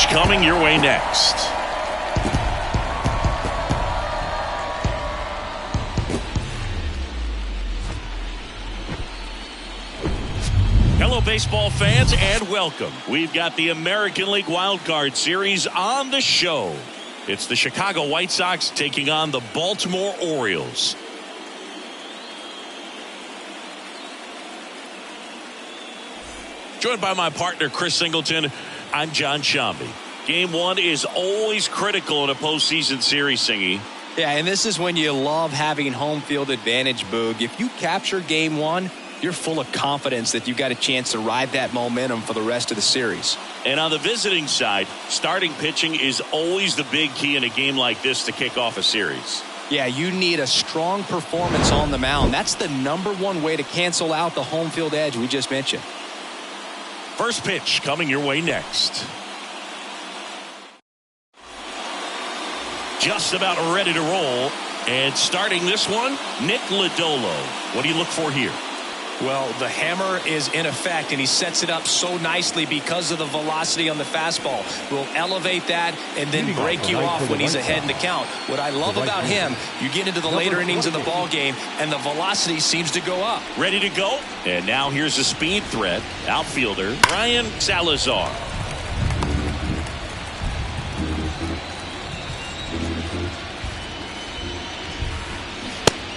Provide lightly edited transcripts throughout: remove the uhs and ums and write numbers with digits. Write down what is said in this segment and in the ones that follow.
pitch coming your way next. Hello, baseball fans, and welcome. We've got the American League Wild Card Series on the show. It's the Chicago White Sox taking on the Baltimore Orioles. Joined by my partner, Chris Singleton, I'm John Shambi. Game one is always critical in a postseason series, Singy. Yeah, and this is when you love having home field advantage, Boog. If you capture game one, you're full of confidence that you've got a chance to ride that momentum for the rest of the series. And on the visiting side, starting pitching is always the big key in a game like this to kick off a series. Yeah, you need a strong performance on the mound. That's the #1 way to cancel out the home field edge we just mentioned. First pitch coming your way next. Just about ready to roll. And starting this one, Nick Lodolo. What do you look for here? Well, the hammer is in effect, and he sets it up so nicely because of the velocity on the fastball. Will elevate that and then break you off when he's ahead in the count. What I love about him, you get into the later innings of the ball game, and the velocity seems to go up. Ready to go? And now here's a speed threat. Outfielder Brian Salazar.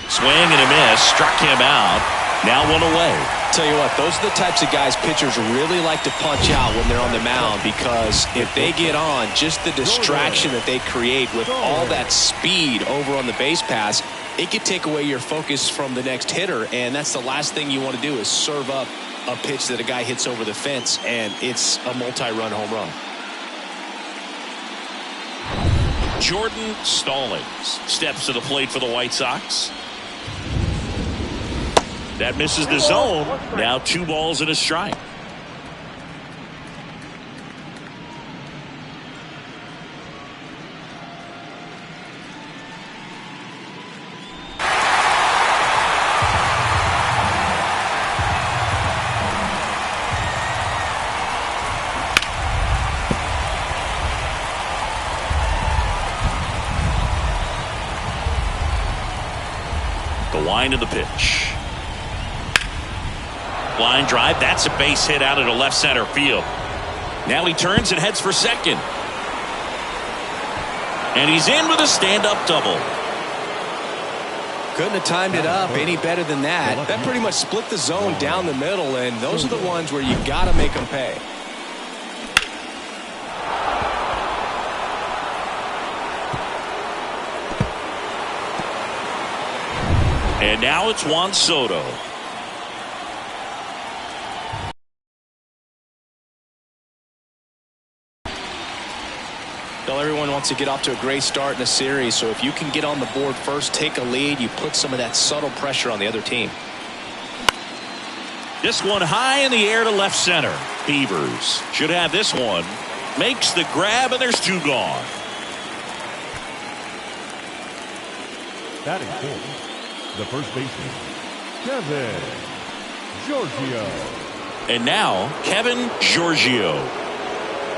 Swing and a miss. Struck him out. Now one away. Tell you what, those are the types of guys pitchers really like to punch out when they're on the mound, because if they get on, just the distraction that they create with all that speed over on the base pass, it could take away your focus from the next hitter, and that's the last thing you want to do is serve up a pitch that a guy hits over the fence, and it's a multi-run home run. Jordan Stallings steps to the plate for the White Sox. That misses the zone. Now 2 balls and a strike. The wind of the pitch. Line drive. That's a base hit out into left center field. Now he turns and heads for second. And he's in with a stand-up double. Couldn't have timed it up any better than that. That pretty much split the zone down the middle, and those are the ones where you got to make them pay. And now it's Juan Soto. Well, everyone wants to get off to a great start in a series, so if you can get on the board first, take a lead, you put some of that subtle pressure on the other team. This one high in the air to left center. Beavers should have this one. Makes the grab, and there's 2 gone. Batting fourth, the first baseman, Kevin Giorgio. And now Kevin Giorgio.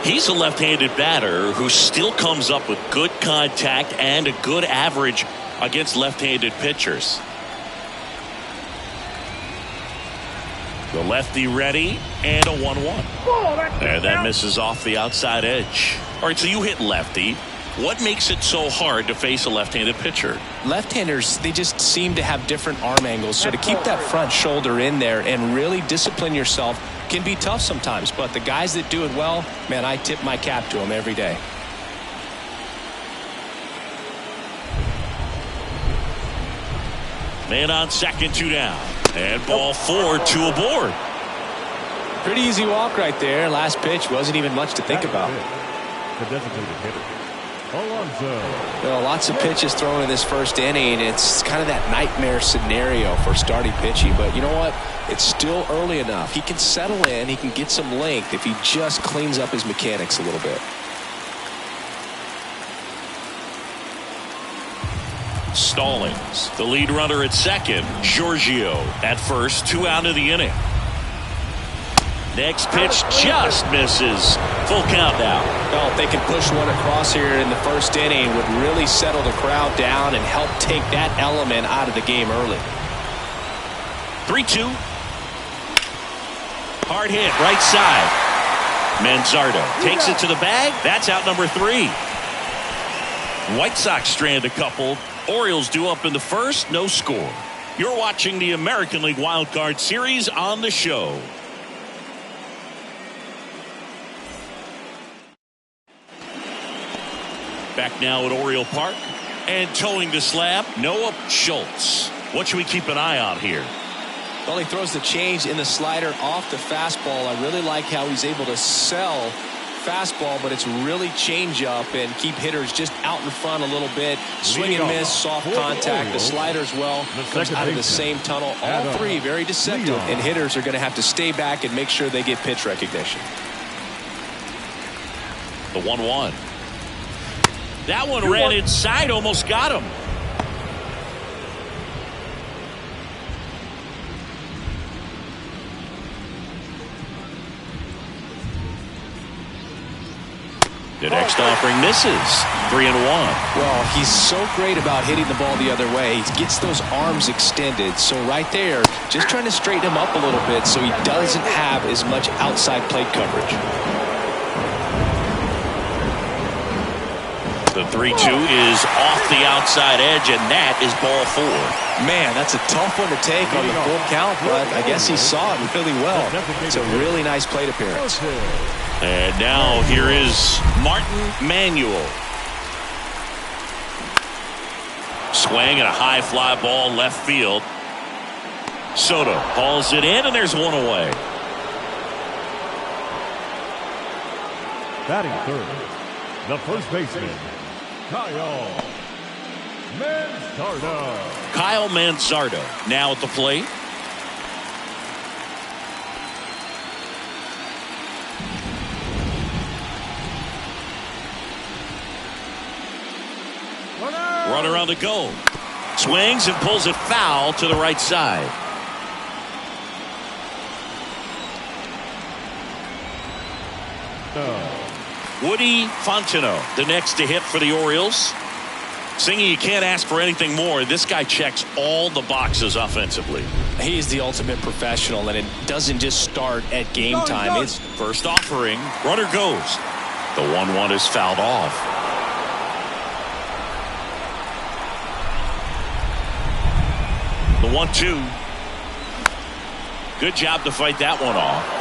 He's a left-handed batter who still comes up with good contact and a good average against left-handed pitchers. The lefty ready, and a 1-1. And that misses off the outside edge. All right, so you hit lefty. What makes it so hard to face a left-handed pitcher? Left-handers, they just seem to have different arm angles, so to keep that front shoulder in there and really discipline yourself can be tough sometimes, but the guys that do it well, man, I tip my cap to them every day. Man on second, 2 down. And ball 4, 2 aboard. Pretty easy walk right there. Last pitch wasn't even much to think about. The designated hitter, Alonso. Well, lots of pitches thrown in this first inning. It's kind of that nightmare scenario for starting pitching, but you know what? It's still early enough. He can settle in. He can get some length if he just cleans up his mechanics a little bit. Stallings, the lead runner at second. Giorgio at first, 2 out of the inning. Next pitch just misses. Full count now. Well, if they can push one across here in the first inning, would really settle the crowd down and help take that element out of the game early. 3-2. Hard hit, right side. Manzardo takes it to the bag. That's out number 3. White Sox strand a couple. Orioles due up in the first. No score. You're watching the American League Wild Card Series on the show. Back now at Oriole Park. And towing the slab, Noah Schultz. What should we keep an eye on here? Well, he throws the change in the slider off the fastball. I really like how he's able to sell fastball, but it's really change up and keep hitters just out in front a little bit. Swing and miss, soft contact. The slider as well comes out of the same tunnel. All three very deceptive, and hitters are going to have to stay back and make sure they get pitch recognition. The 1-1. That one ran inside, almost got him. The next offering misses. 3-1. Well, he's so great about hitting the ball the other way. He gets those arms extended. So right there, just trying to straighten him up a little bit so he doesn't have as much outside plate coverage. The 3-2 is off the outside edge, and that is ball 4. Man, that's a tough one to take on the full count, but I guess he saw it really well. It's a really nice plate appearance. And now here is Martin Manuel. Swing and a high fly ball left field. Soto hauls it in, and there's one away. Batting third, the first baseman, Kyle Manzardo. Kyle Manzardo now at the plate. Runner on the go. Swings and pulls it foul to the right side. Woody Fontenot, the next to hit for the Orioles. Singy, you can't ask for anything more. This guy checks all the boxes offensively. He is the ultimate professional, and it doesn't just start at game time. It's first offering. Runner goes. The 1-1 is fouled off. The 1-2. Good job to fight that one off.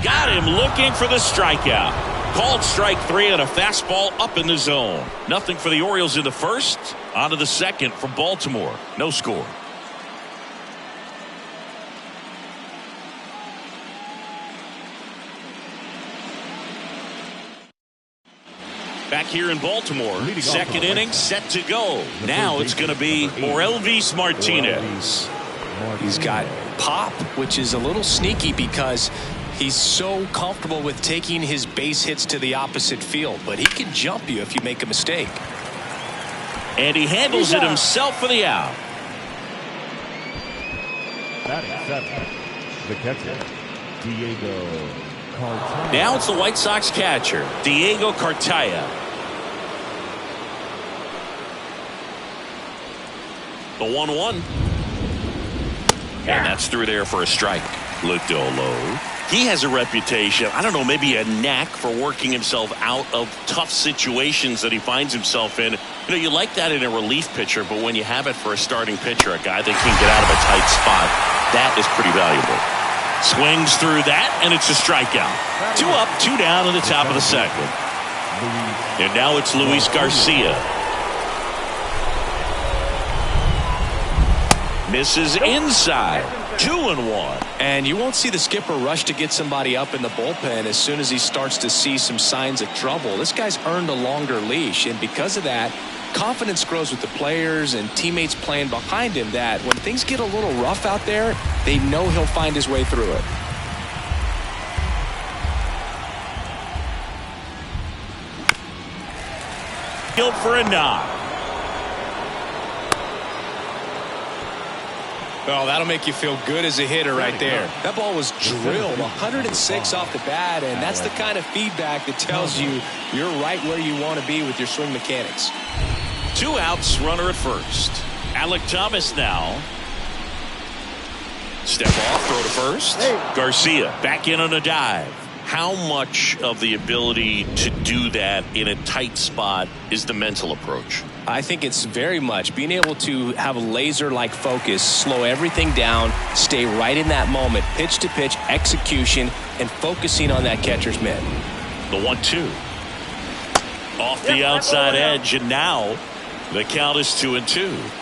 Got him looking for the strikeout. Called strike 3 on a fastball up in the zone. Nothing for the Orioles in the first. On to the second for Baltimore. No score. Back here in Baltimore, second inning set to go. Now it's going to be Orelvis Martinez. He's got pop, which is a little sneaky because he's so comfortable with taking his base hits to the opposite field, but he can jump you if you make a mistake. And he handles it himself for the out. Batting seventh, the catcher, Diego Cartaya. Now it's the White Sox catcher, Diego Cartaya. The 1-1. And that's through there for a strike. Lodolo. He has a reputation, I don't know, maybe a knack for working himself out of tough situations that he finds himself in. You know, you like that in a relief pitcher, but when you have it for a starting pitcher, a guy that can get out of a tight spot, that is pretty valuable. Swings through that, and it's a strikeout. 2 up, 2 down in the top of the second. And now it's Luis Garcia. Misses inside. 2-1. And you won't see the skipper rush to get somebody up in the bullpen as soon as he starts to see some signs of trouble. This guy's earned a longer leash, and because of that, confidence grows with the players and teammates playing behind him that when things get a little rough out there, they know he'll find his way through it. Field for a knock. Well, that'll make you feel good as a hitter right there. That ball was drilled 106 off the bat, and that's the kind of feedback that tells you you're right where you want to be with your swing mechanics. 2 outs, runner at first. Alec Thomas now. Step off, throw to first. Garcia back in on a dive. How much of the ability to do that in a tight spot is the mental approach? I think it's very much being able to have a laser-like focus, slow everything down, stay right in that moment, pitch to pitch execution, and focusing on that catcher's mitt. The 1-2. Off the outside edge, and now the count is 2-2.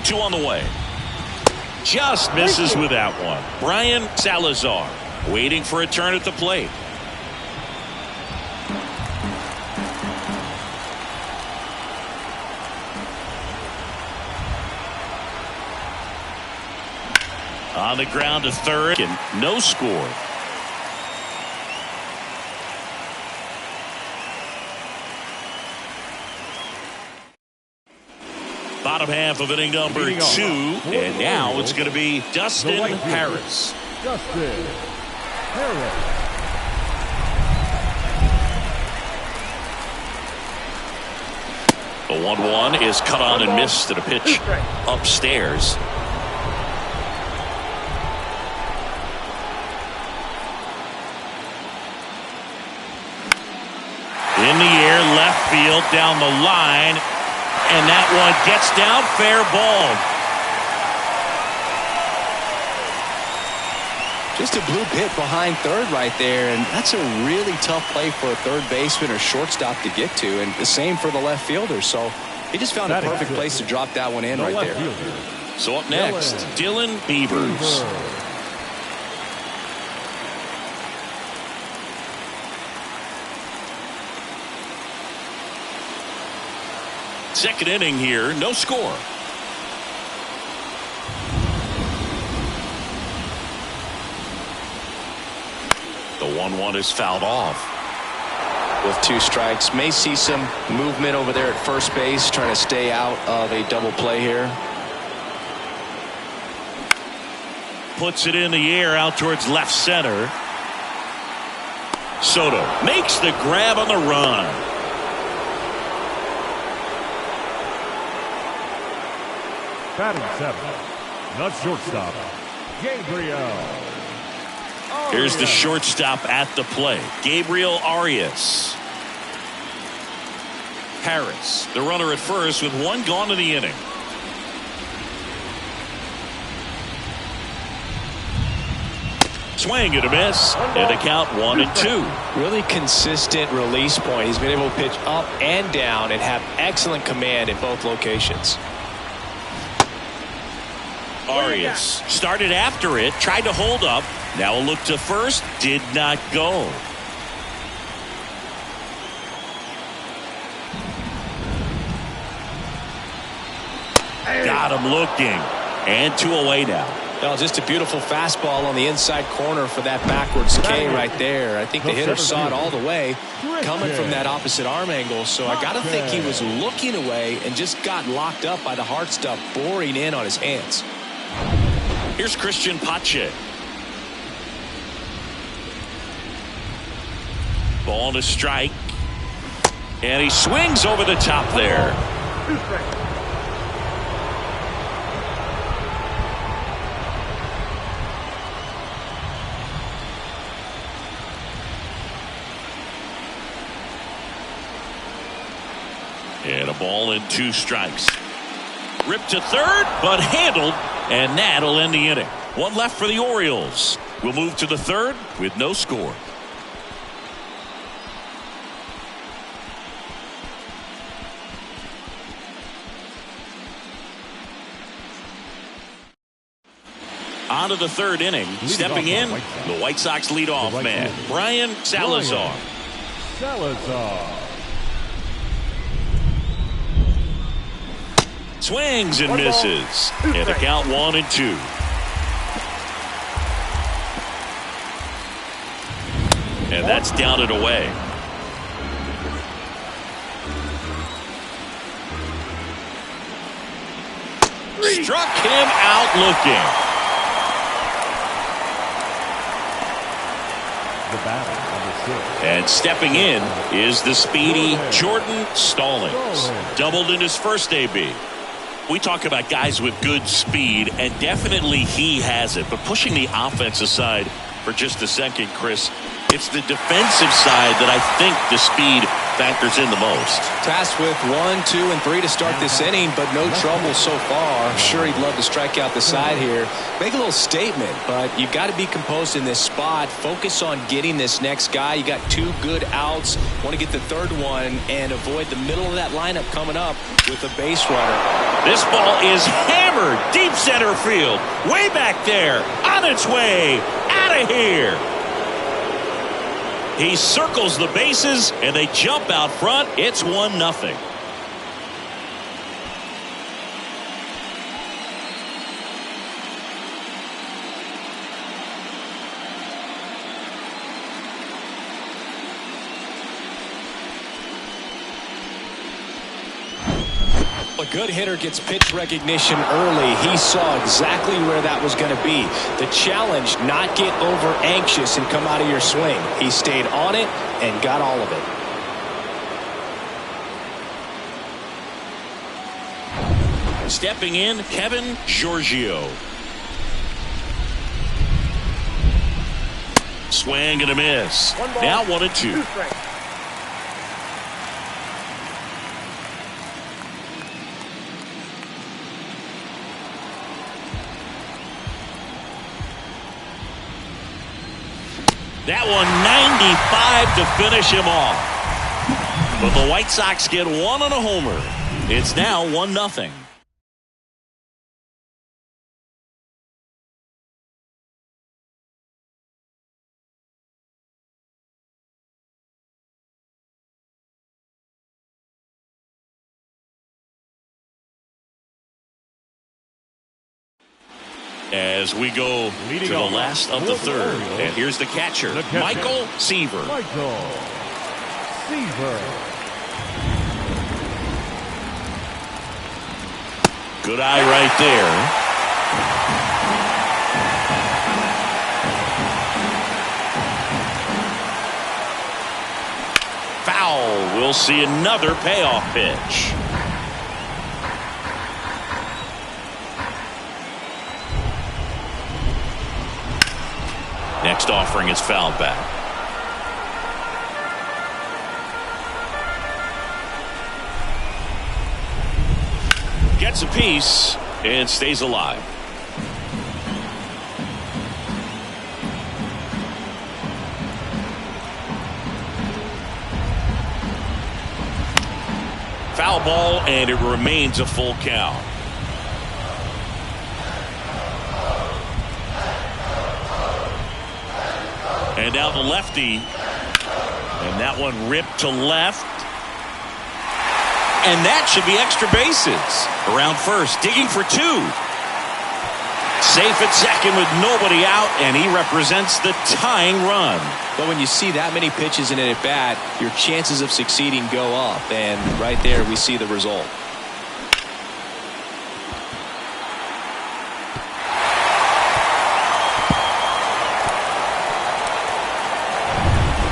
Two on the way. Just misses with that one. Brian Salazar waiting for a turn at the plate. On the ground to third, and no score. Bottom half of inning number 2, and now it's going to be Dustin Harris. Dustin Harris. The 1-1 is cut on and missed at a pitch upstairs. In the air, left field, down the line. And that one gets down, fair ball. Just a bloop hit behind third right there, and that's a really tough play for a third baseman or shortstop to get to, and the same for the left fielder. So he just found a perfect place to drop that one in right there. So up next, Dylan Beavers. Second inning here, no score. The 1-1 is fouled off. With 2 strikes, may see some movement over there at first base, trying to stay out of a double play here. Puts it in the air out towards left center. Soto makes the grab on the run. Batting 7, the shortstop, Gabriel. Here's the shortstop at the plate, Gabriel Arias. Harris, the runner at first, with 1 gone in the inning. Swing and a miss, and the count 1-2. Really consistent release point. He's been able to pitch up and down and have excellent command at both locations. Arias started after it, tried to hold up. Now a look to first, did not go. Got him looking. And 2 away now. Well, just a beautiful fastball on the inside corner for that backwards K right there. I think the hitter saw it all the way coming from that opposite arm angle. So I got to think he was looking away and just got locked up by the hard stuff boring in on his hands. Here's Christian Pache. Ball to strike. And he swings over the top there. And a ball and 2 strikes. Ripped to third, but handled, and that'll end the inning. 1 left for the Orioles. We'll move to the third with no score. On to the third inning. Stepping in, the White Sox leadoff man, Brian Salazar. Salazar. Swings and misses. And the count 1-2. And that's down and away. Struck him out looking. And stepping in is the speedy Jordan Stallings. Doubled in his first AB. We talk about guys with good speed, and definitely he has it. But pushing the offense aside for just a second, Chris, it's the defensive side that I think the speed factors in the most. Tasked with 1, 2, and 3 to start this inning, but no trouble so far. I'm sure he'd love to strike out the side here. Make a little statement, but you've got to be composed in this spot. Focus on getting this next guy. You got 2 good outs. Want to get the third one and avoid the middle of that lineup coming up with a base runner. This ball is hammered deep center field. Way back there. On its way. Out of here. He circles the bases, and they jump out front. It's 1-0. A good hitter gets pitch recognition early. He saw exactly where that was going to be. The challenge, not get over anxious and come out of your swing. He stayed on it and got all of it. Stepping in, Kevin Giorgio. Swing and a miss. Now 1-2. That one 95 to finish him off. But the White Sox get one on a homer. It's now 1-0. As we go to the last of the third. And here's the catcher, Michael Seaver. Good eye right there. Foul. We'll see another payoff pitch. Next offering is fouled back. Gets a piece and stays alive. Foul ball, and it remains a full count. And now the lefty. And that one ripped to left. And that should be extra bases. Around first, digging for 2. Safe at second with nobody out, and he represents the tying run. But when you see that many pitches in an at-bat, your chances of succeeding go up. And right there, we see the result.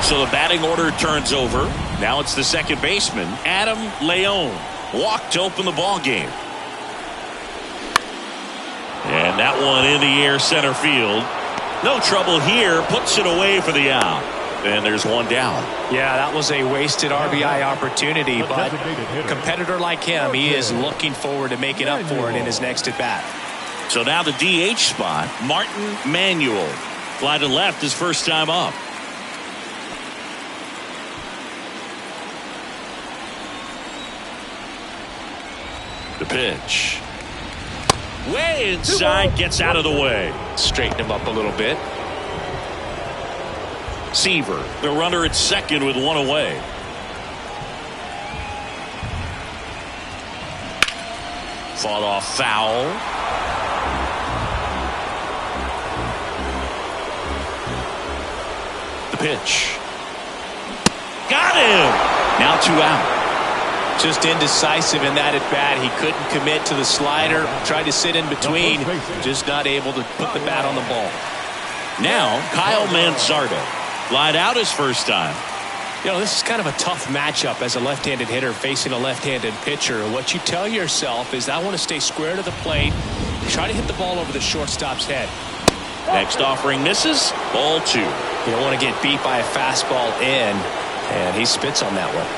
So the batting order turns over. Now it's the second baseman, Adam Leone. Walked to open the ball game. And that one in the air center field. No trouble here. Puts it away for the out. And there's one down. Yeah, that was a wasted RBI opportunity. But a competitor like him, he is looking forward to making up for it in his next at-bat. So now the DH spot, Martin Manuel. Fly to left his first time up. The pitch. Way inside, gets out of the way. Straighten him up a little bit. Seaver, the runner at second with one away. fought off foul. The pitch. Got him. Now 2 out. Just indecisive in that at bat. He couldn't commit to the slider. Tried to sit in between. Just not able to put the bat on the ball. Now Kyle Manzardo. Lied out his first time. You know, this is kind of a tough matchup as a left-handed hitter facing a left-handed pitcher. What you tell yourself is, I want to stay square to the plate, try to hit the ball over the shortstop's head. Next offering misses. Ball 2. You don't want to get beat by a fastball in, and he spits on that one.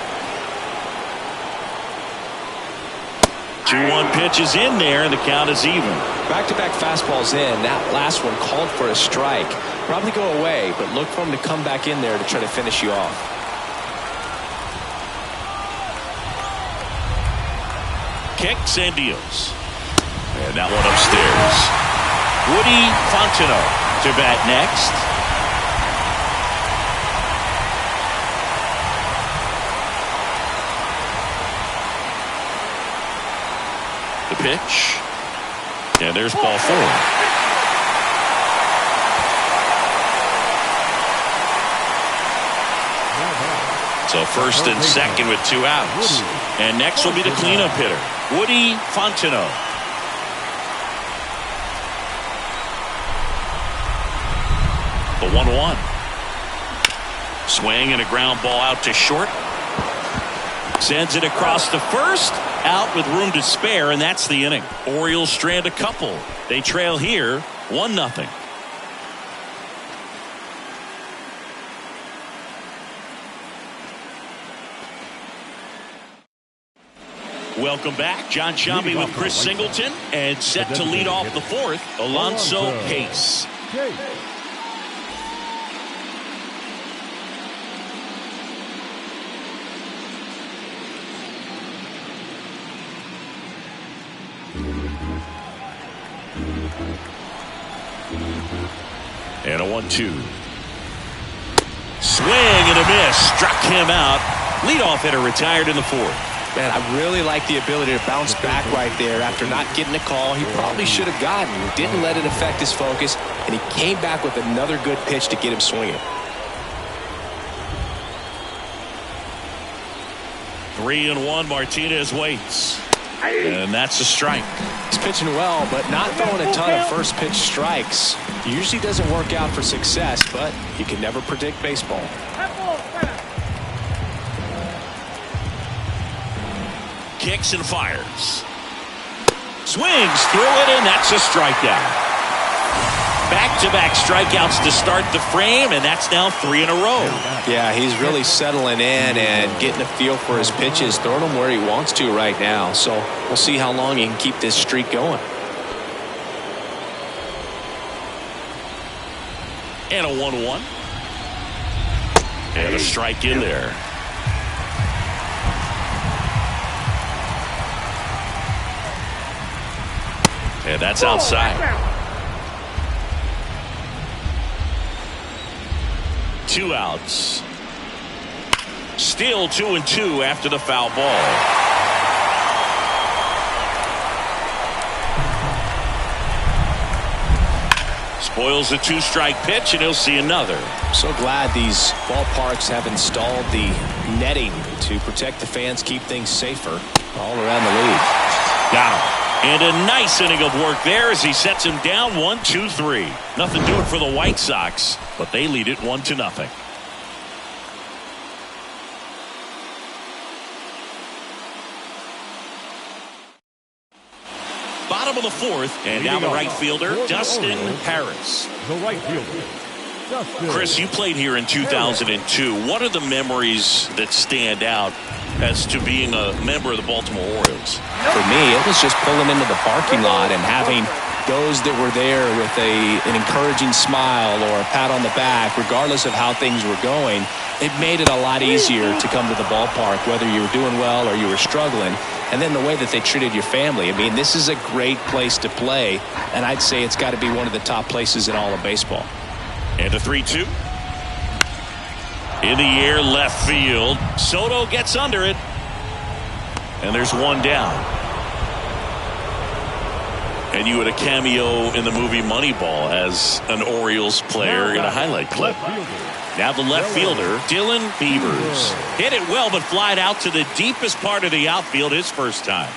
2-1 pitch is in there, and the count is even. Back-to-back fastballs in. That last one called for a strike. Probably go away, but look for him to come back in there to try to finish you off. Kicks and deals. And that one upstairs. Woody Fontenot to bat next. The pitch. And there's ball 4. So first and second with 2 outs. And next will be the cleanup hitter, Woody Fontenot. The 1-1. Swing and a ground ball out to short. Sends it across the first. Out with room to spare, and that's the inning. Orioles strand a couple. They trail here 1-0. Welcome back. John Shambi with Chris Singleton, and set to lead off the 4th, Alonso Pace. And a 1-2. Swing and a miss. Struck him out. Leadoff hitter retired in the 4th. Man, I really like the ability to bounce back right there after not getting a call he probably should have gotten. Didn't let it affect his focus, and he came back with another good pitch to get him swinging. 3-1. Martinez waits. And that's a strike. He's pitching well, but not throwing a ton of first pitch strikes. Usually doesn't work out for success, but you can never predict baseball. Kicks and fires. Swings through it, and that's a strikeout. Back-to-back strikeouts to start the frame, and that's now 3 in a row. Yeah, he's really settling in and getting a feel for his pitches, throwing them where he wants to right now. So we'll see how long he can keep this streak going. And a 1-1. And a strike in there. And that's outside. 2 outs. Still 2-2 after the foul ball. Spoils a 2-strike pitch, and he'll see another. So glad these ballparks have installed the netting to protect the fans, keep things safer all around the league. Got him. And a nice inning of work there as he sets him down 1-2-3. Nothing doing for the White Sox, but they lead it 1-0. Bottom of the 4th, and down the right fielder, Dustin Harris. The right fielder, Dustin. Chris, you played here in 2002. What are the memories that stand out as to being a member of the Baltimore Orioles? For me, it was just pulling into the parking lot and having those that were there with an encouraging smile or a pat on the back, regardless of how things were going. It made it a lot easier to come to the ballpark, whether you were doing well or you were struggling. And then the way that they treated your family. I mean, this is a great place to play, and I'd say it's got to be one of the top places in all of baseball. And a 3-2. In the air, left field. Soto gets under it. And there's one down. And you had a cameo in the movie Moneyball as an Orioles player in a highlight clip. Now the left fielder, Dylan Beavers. Hit it well, but flied out to the deepest part of the outfield his first time.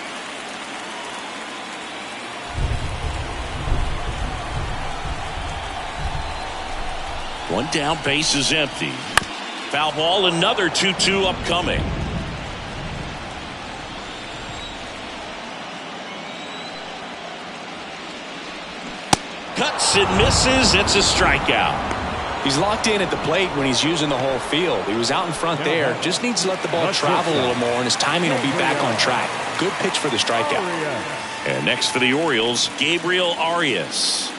One down, base is empty. Foul ball, another 2-2 upcoming. Cuts and misses. It's a strikeout. He's locked in at the plate when he's using the whole field. He was out in front there. Just needs to let the ball travel a little more, and his timing will be back on track. Good pitch for the strikeout. And next for the Orioles, Gabriel Arias.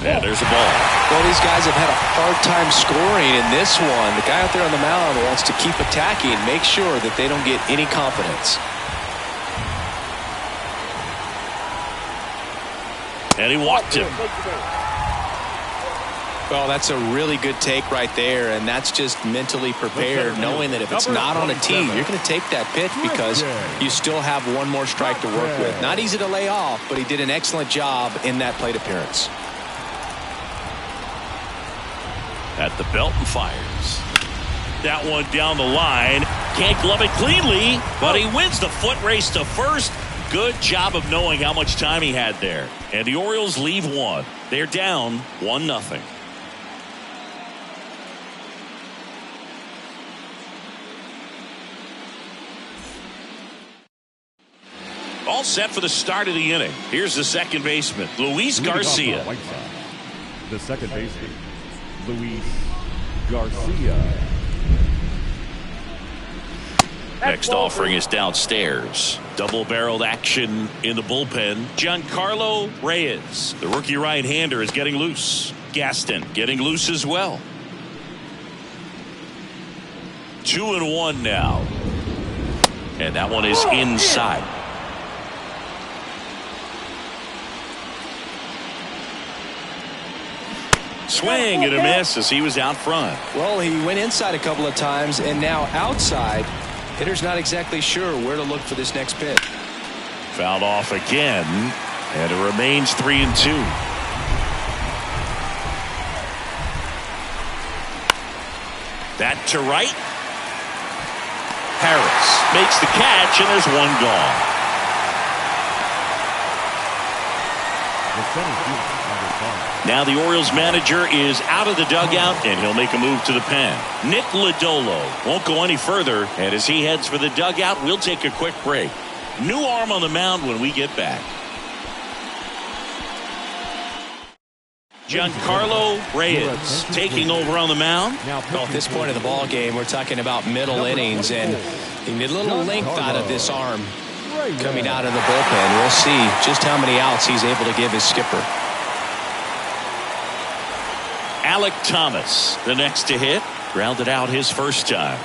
And there's a ball. Well, these guys have had a hard time scoring in this one. The guy out there on the mound wants to keep attacking, make sure that they don't get any confidence. And he walked him. Well, that's a really good take right there, and that's just mentally prepared, knowing that if it's not on a tee, you're going to take that pitch because you still have one more strike to work with. Not easy to lay off, but he did an excellent job in that plate appearance. At the belt and fires. That one down the line. Can't glove it cleanly, but he wins the foot race to first. Good job of knowing how much time he had there. And the Orioles leave one. They're down 1-0. All set for the start of the inning. Here's the second baseman, Luis Garcia. The second baseman, Luis Garcia. Next offering is downstairs. Double-barreled action in the bullpen. Giancarlo Reyes, the rookie right-hander, is getting loose. Gaston getting loose as well. 2-1 now. And that one is inside. Swing and a miss as he was out front. Well, he went inside a couple of times, and now outside. Hitter's not exactly sure where to look for this next pitch. Fouled off again, and it remains 3-2. That to right. Harris makes the catch, and there's one gone. Now the Orioles manager is out of the dugout, and he'll make a move to the pen. Nick Lodolo won't go any further, and as he heads for the dugout, we'll take a quick break. New arm on the mound when we get back. Giancarlo Reyes taking over on the mound. Well, at this point of the ball game, we're talking about middle innings, and you need a little length out of this arm coming out of the bullpen. We'll see just how many outs he's able to give his skipper. Alek Thomas, the next to hit, grounded out his first time.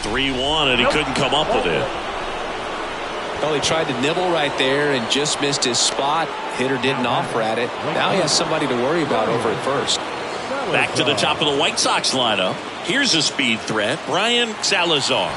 (3-1), and he couldn't come up with it. Well, he tried to nibble right there and just missed his spot. Hitter didn't offer at it. Now he has somebody to worry about over at first. Back to the top of the White Sox lineup. Here's a speed threat, Brian Salazar.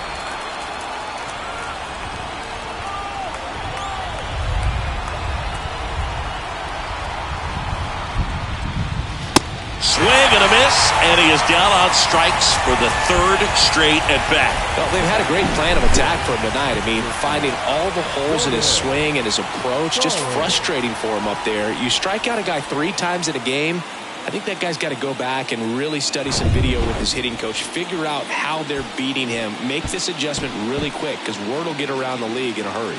Swing and a miss, and he is down on strikes for the third straight at bat. Well, they've had a great plan of attack for him tonight. I mean, finding all the holes in his swing and his approach, just frustrating for him up there. You strike out a guy 3 times in a game, I think that guy's got to go back and really study some video with his hitting coach, figure out how they're beating him, make this adjustment really quick because word will get around the league in a hurry.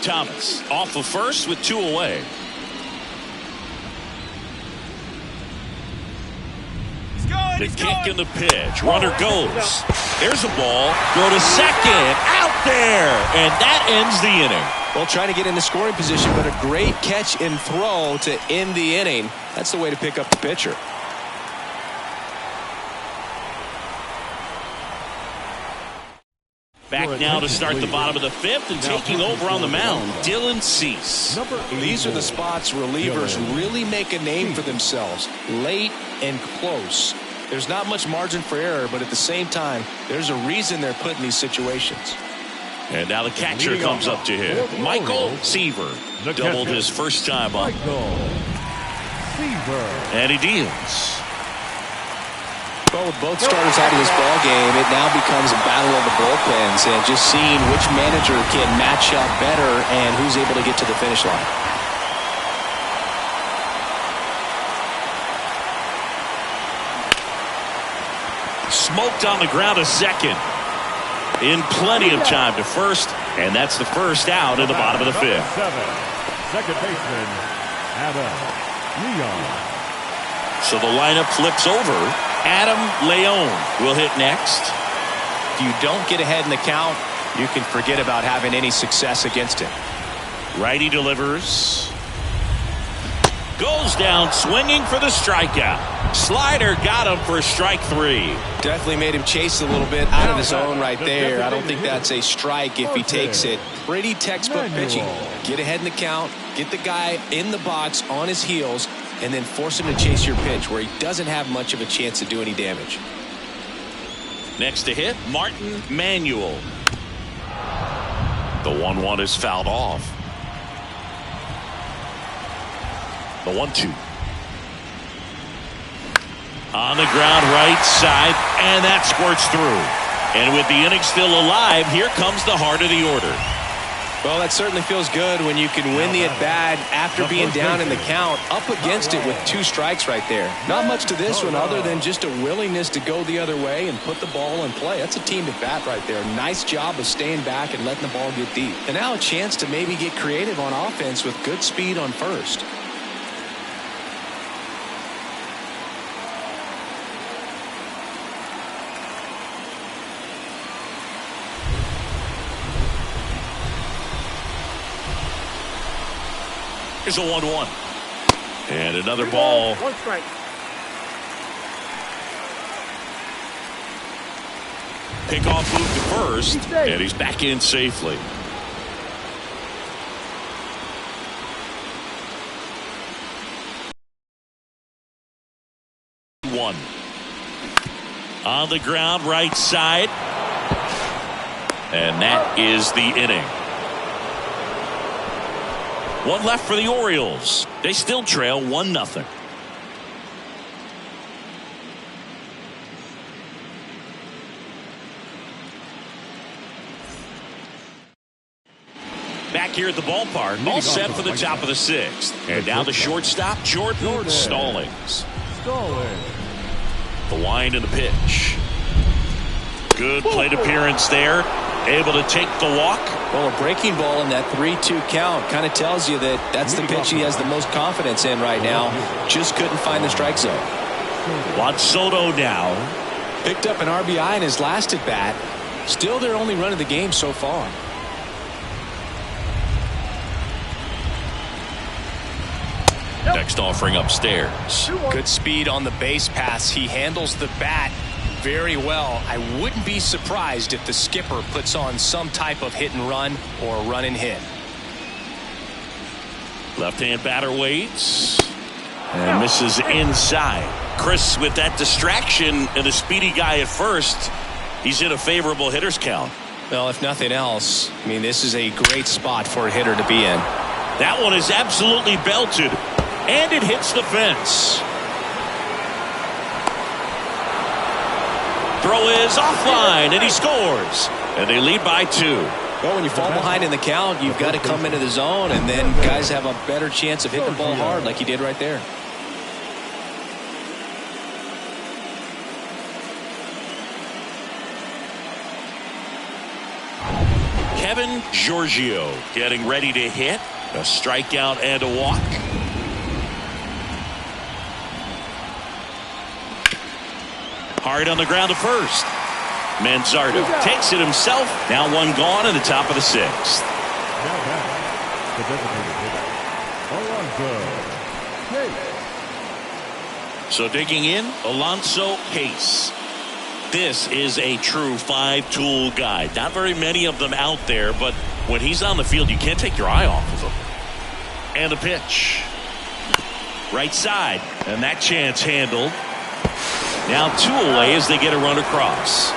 Thomas off of first with 2 away. The kick and the pitch. Runner goes. There's a ball. Go to second. Out there. And that ends the inning. Well, trying to get in the scoring position, but a great catch and throw to end the inning. That's the way to pick up the pitcher. Back now to start the bottom of the fifth and taking over on the mound, Dylan Cease. These are the spots relievers really make a name for themselves. Late and close. There's not much margin for error, but at the same time, there's a reason they're put in these situations. And now the catcher comes up to him. Michael Seaver doubled his first time up. And he deals. Well, with both starters out of this ball game, it now becomes a battle of the bullpens and just seeing which manager can match up better and who's able to get to the finish line. Smoked on the ground to second. In plenty of time to first, and that's the first out in the bottom of the fifth. Second baseman, Adam Leon. So the lineup flips over. Adam Leon will hit next. If you don't get ahead in the count, you can forget about having any success against him. Righty delivers. Goes down swinging for the strikeout. Slider got him for strike three. Definitely made him chase a little bit out of the zone right there. I don't think that's a strike if he takes it. Pretty textbook pitching. Get ahead in the count, get the guy in the box on his heels, and then force him to chase your pitch where he doesn't have much of a chance to do any damage. Next to hit, Martin Manuel. The 1-1 is fouled off. The 1-2. On the ground right side, and that squirts through. And with the inning still alive, here comes the heart of the order. Well, that certainly feels good when you can win the at-bat after being down in the count, up against it with 2 strikes right there. Not much to this one other than just a willingness to go the other way and put the ball in play. That's a team at-bat right there. Nice job of staying back and letting the ball get deep. And now a chance to maybe get creative on offense with good speed on first. Here's a 1-1. And another ball. 1 strike. Pickoff move to first, and he's back in safely. One. On the ground, right side. And that is the inning. 1 left for the Orioles. They still trail 1-0. Back here at the ballpark, all set for the top of the 6th. And now the shortstop, Jordan Stallings. The wind and the pitch. Good plate appearance there. Able to take the walk. Well, a breaking ball in that 3-2 count kind of tells you that that's the pitch he has the most confidence in right now. Just couldn't find the strike zone. Juan Soto now. Picked up an RBI in his last at bat. Still their only run of the game so far. Next offering upstairs. Good speed on the base pass. He handles the bat very well. I wouldn't be surprised if the skipper puts on some type of hit and run or a run and hit. Left-hand batter waits and misses inside. Chris, with that distraction and a speedy guy at first, he's in a favorable hitter's count. Well, if nothing else, I mean, this is a great spot for a hitter to be in. That one is absolutely belted, and it hits the fence. Throw is offline, and he scores. And they lead by 2. Well, when you fall behind in the count, you've got to come into the zone, and then guys have a better chance of hitting the ball hard like he did right there. Kevin Giorgio getting ready to hit. A strikeout and a walk. Hard on the ground to first. Manzardo takes it himself. Now 1 gone in the top of the 6th. Now back, the designated hitter, Alonso Case. So digging in, Alonso Case. This is a true five-tool guy. Not very many of them out there, but when he's on the field, you can't take your eye off of him. And a pitch. Right side. And that chance handled. Now 2 away as they get a run across.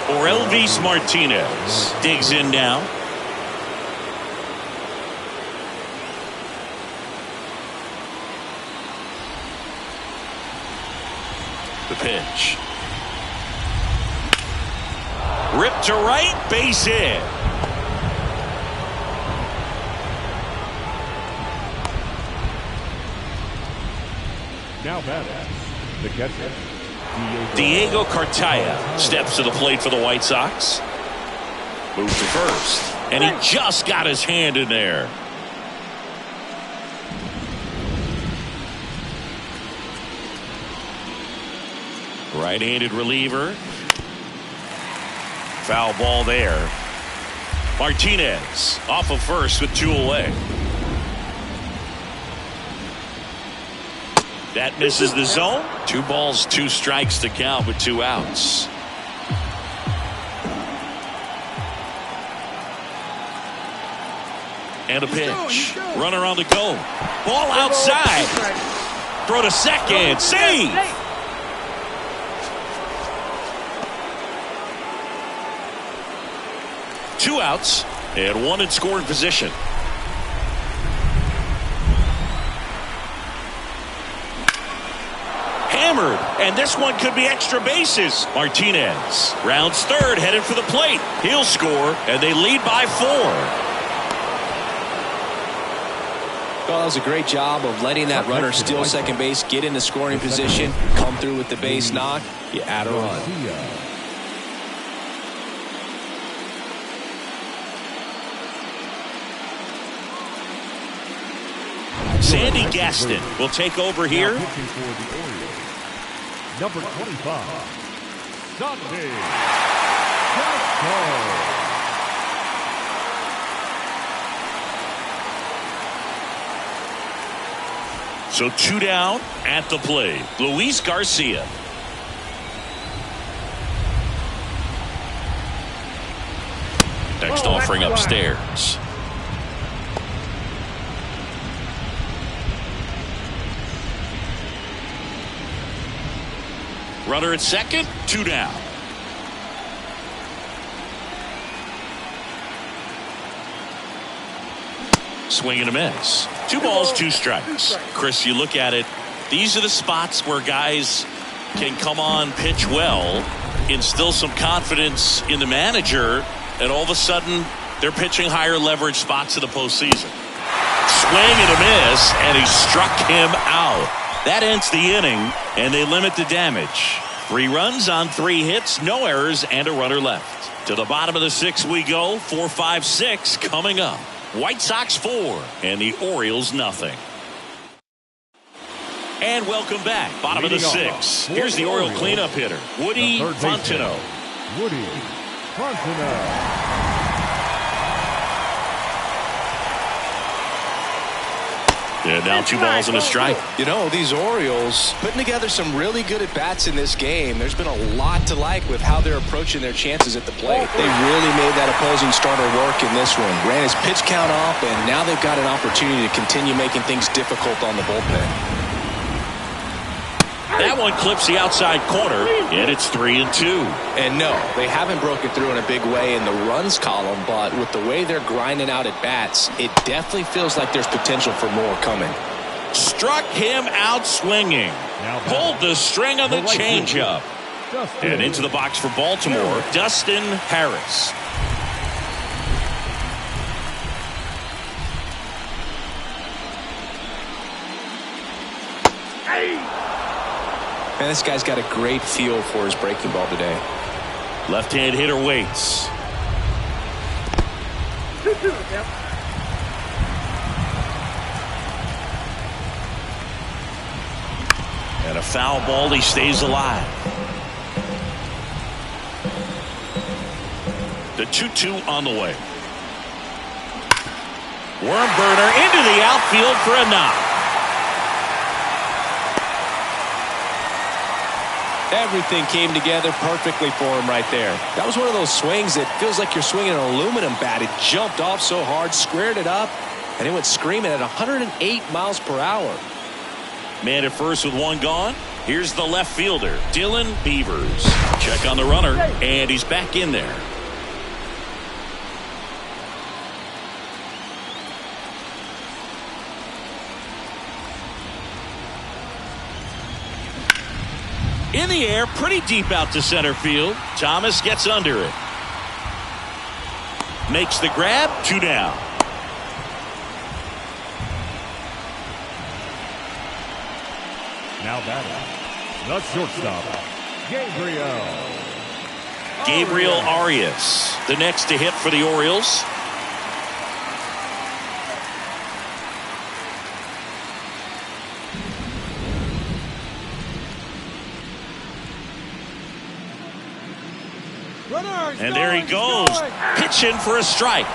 Orelvis Martinez digs in now. The pitch. Ripped to right, base hit. Now batting, the catcher, Diego Cartaya steps to the plate for the White Sox. Moves to first, and he just got his hand in there. Right-handed reliever. Foul ball there. Martinez off of first with 2 away. That misses the zone. 2 balls, 2 strikes to count with 2 outs. And a pitch. Runner on the go. Ball outside. Throw to second. Save. Two outs and 1 in scoring position. Hammered, and this one could be extra bases. Martinez rounds third, headed for the plate. He'll score, and they lead by 4. Well, that was a great job of letting that runner steal second base, get into scoring position, come through with the base knock. You add a run. Sandy Gaston will take over here. Number 25, Sandy Gaston. So 2 down at the plate. Luis Garcia. Next offering upstairs. Runner at second, 2 down. Swing and a miss. 2 balls, 2 strikes. Chris, you look at it, these are the spots where guys can come on, pitch well, instill some confidence in the manager, and all of a sudden they're pitching higher leverage spots in the postseason. Swing and a miss, and he struck him out. That ends the inning, and they limit the damage. 3 runs on 3 hits, no errors, and a runner left. To the bottom of the 6th we go. 4, 5, 6 coming up. White Sox 4 and the Orioles nothing. And welcome back. Bottom of the 6th. Here's the Oriole cleanup hitter, Woody Fontenot. Woody Fontenot. And now 2 balls and a strike. You know, these Orioles putting together some really good at-bats in this game. There's been a lot to like with how they're approaching their chances at the plate. They really made that opposing starter work in this one. Ran his pitch count off, and now they've got an opportunity to continue making things difficult on the bullpen. That one clips the outside corner, and it's 3-2. And no, they haven't broken through in a big way in the runs column, but with the way they're grinding out at bats, it definitely feels like there's potential for more coming. Struck him out swinging. Pulled the string on the changeup. And into the box for Baltimore, Dustin Harris. Man, this guy's got a great feel for his breaking ball today. Left-hand hitter waits. And a foul ball, he stays alive. The 2-2 on the way. Worm burner into the outfield for a knock. Everything came together perfectly for him right there. That was one of those swings that feels like you're swinging an aluminum bat. It jumped off so hard, squared it up, and it went screaming at 108 miles per hour. Man at first with one gone. Here's the left fielder, Dylan Beavers. Check on the runner, and he's back in there. In the air, pretty deep out to center field. Thomas gets under it. Makes the grab, 2 down. Now batting, the shortstop, Gabriel Arias, the next to hit for the Orioles. And there he goes, pitching for a strike.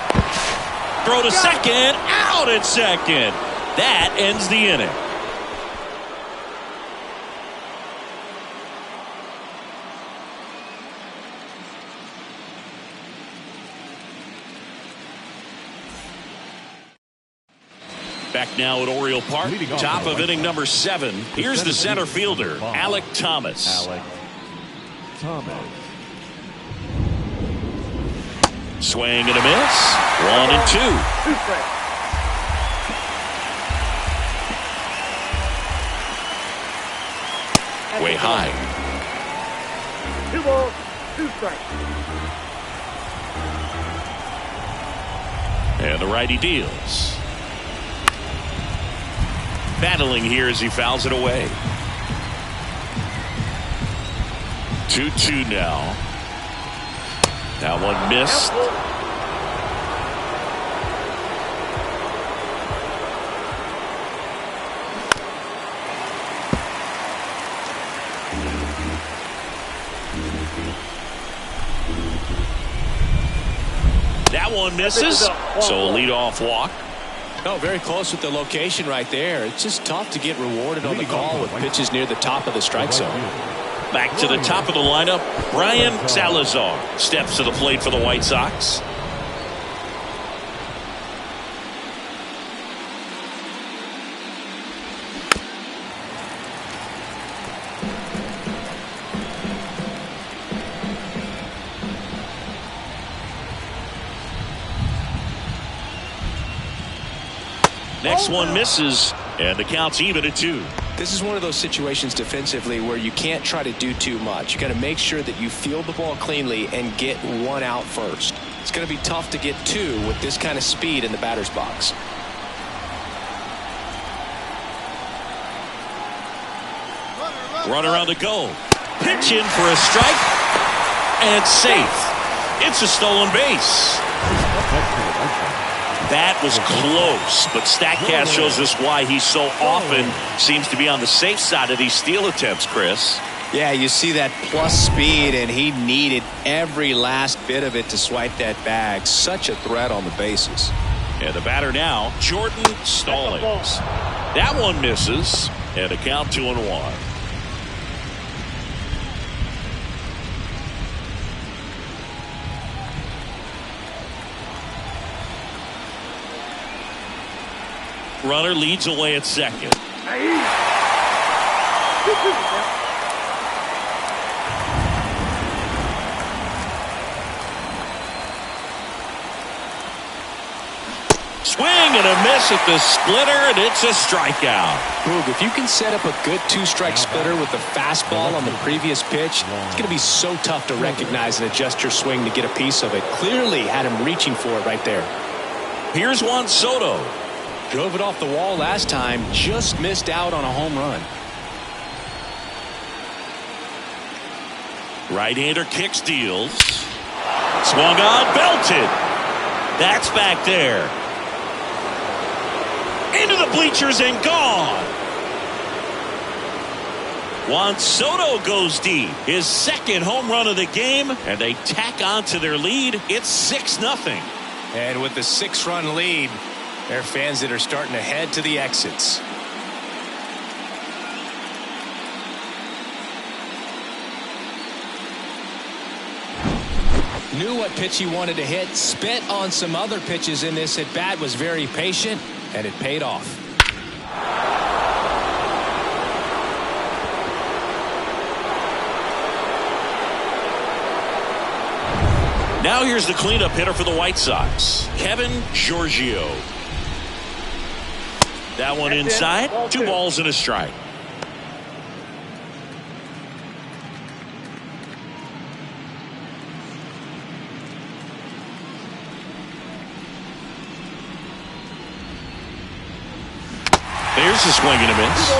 Throw to second, out at second. That ends the inning. Back now at Oriole Park, top of inning number 7. Here's the center fielder, Alek Thomas. Swing and a miss. 1 and 2. Way high. 2 balls, 2 strikes. And the righty deals. Battling here as he fouls it away. 2-2 now. That one missed. That one misses. So a leadoff walk. No, very close with the location right there. It's just tough to get rewarded on the call with pitches near the top of the strike zone. Back to the top of the lineup, Brian Salazar steps to the plate for the White Sox. Next one misses, and the count's even at 2. This is one of those situations defensively where you can't try to do too much. You got to make sure that you field the ball cleanly and get one out first. It's going to be tough to get 2 with this kind of speed in the batter's box. Runner on the go. Pitch in for a strike, and safe. It's a stolen base. That was close, but StatCast shows us why he so often seems to be on the safe side of these steal attempts, Chris. Yeah, you see that plus speed, and he needed every last bit of it to swipe that bag. Such a threat on the bases. And the batter now, Jordan Stallings. That one misses, and a count 2-1. Runner leads away at second. Swing and a miss at the splitter, and it's a strikeout. Boog, if you can set up a good 2-strike splitter with the fastball on the previous pitch, it's going to be so tough to recognize and adjust your swing to get a piece of it. Clearly had him reaching for it right there. Here's Juan Soto. Drove it off the wall last time, just missed out on a home run. Right-hander kicks, deals. Swung on, belted. That's back there. Into the bleachers and gone. Juan Soto goes deep. His second home run of the game, and they tack on to their lead. It's 6-0. And with the 6-run lead, there are fans that are starting to head to the exits. Knew what pitch he wanted to hit, spit on some other pitches in this at bat, was very patient, and it paid off. Now here's the cleanup hitter for the White Sox, Kevin Giorgio. That one inside, 2 balls and a strike. There's a swing and a miss.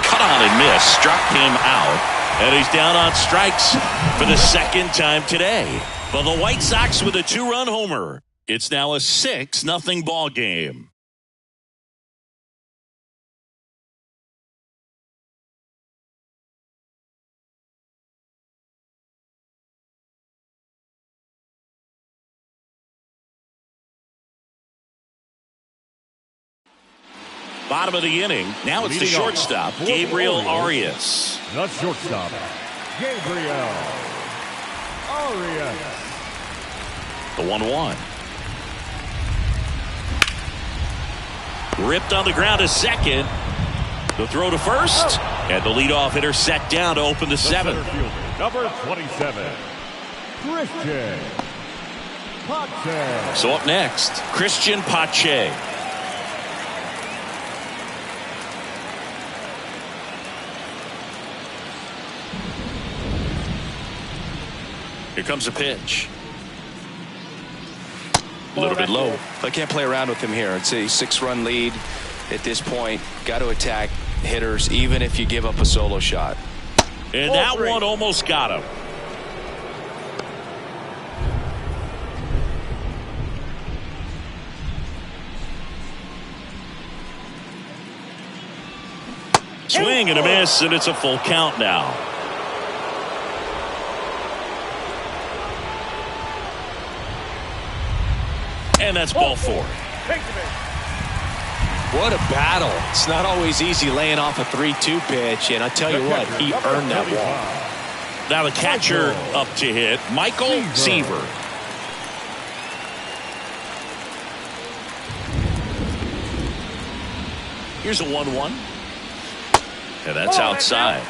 Cut on and miss. Struck him out. And he's down on strikes for the second time today. But the White Sox with a 2-run homer. It's now a 6-0 ball game. Bottom of the inning. Now it's the shortstop, Gabriel Arias. The shortstop, Gabriel Arias. The 1-1. Ripped on the ground to second. The throw to first. And the leadoff hitter set down to open the 7th. Number 27, Christian Pache. So up next, Christian Pache. Here comes a pitch. A little bit low. I can't play around with him here. It's a 6-run lead at this point. Got to attack hitters even if you give up a solo shot. And that one almost got him. Swing and a miss, and it's a full count now. And that's ball 4. What a battle. It's not always easy laying off a 3-2 pitch, and I tell you what, he earned that ball. Now the catcher up to hit, Michael Seaver. Here's a 1-1. And that's outside.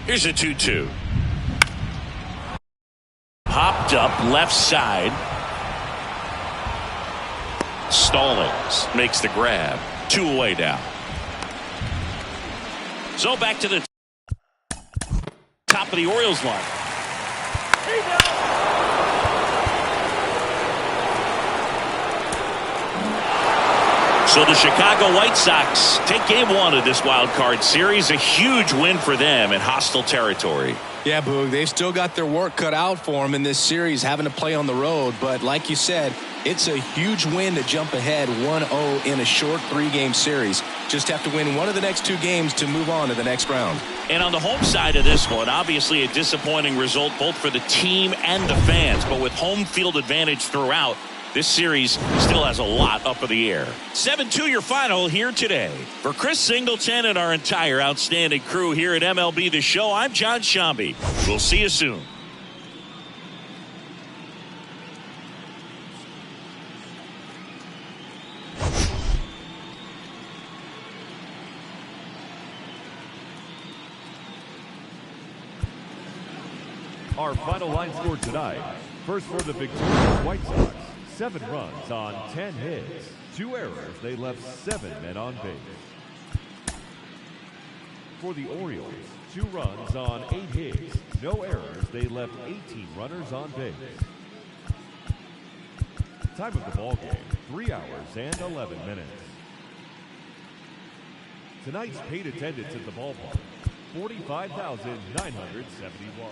Here's a 2-2. Popped up left side. Stallings makes the grab. 2 away now. So back to the top of the Orioles line. So the Chicago White Sox take game 1 of this wild card series. A huge win for them in hostile territory. Yeah, Boog, they've still got their work cut out for them in this series, having to play on the road. But like you said, it's a huge win to jump ahead 1-0 in a short 3-game series. Just have to win one of the next 2 games to move on to the next round. And on the home side of this one, obviously a disappointing result both for the team and the fans. But with home field advantage throughout, this series still has a lot up in the air. 7-2 your final here today. For Chris Singleton and our entire outstanding crew here at MLB The Show, I'm John Shambi. We'll see you soon. Our final line score tonight. First for the victorious White Sox, 7 runs on 10 hits. 2 errors, they left 7 men on base. For the Orioles, 2 runs on 8 hits. No errors, they left 18 runners on base. Time of the ball game, 3 hours and 11 minutes. Tonight's paid attendance at the ballpark, 45,971.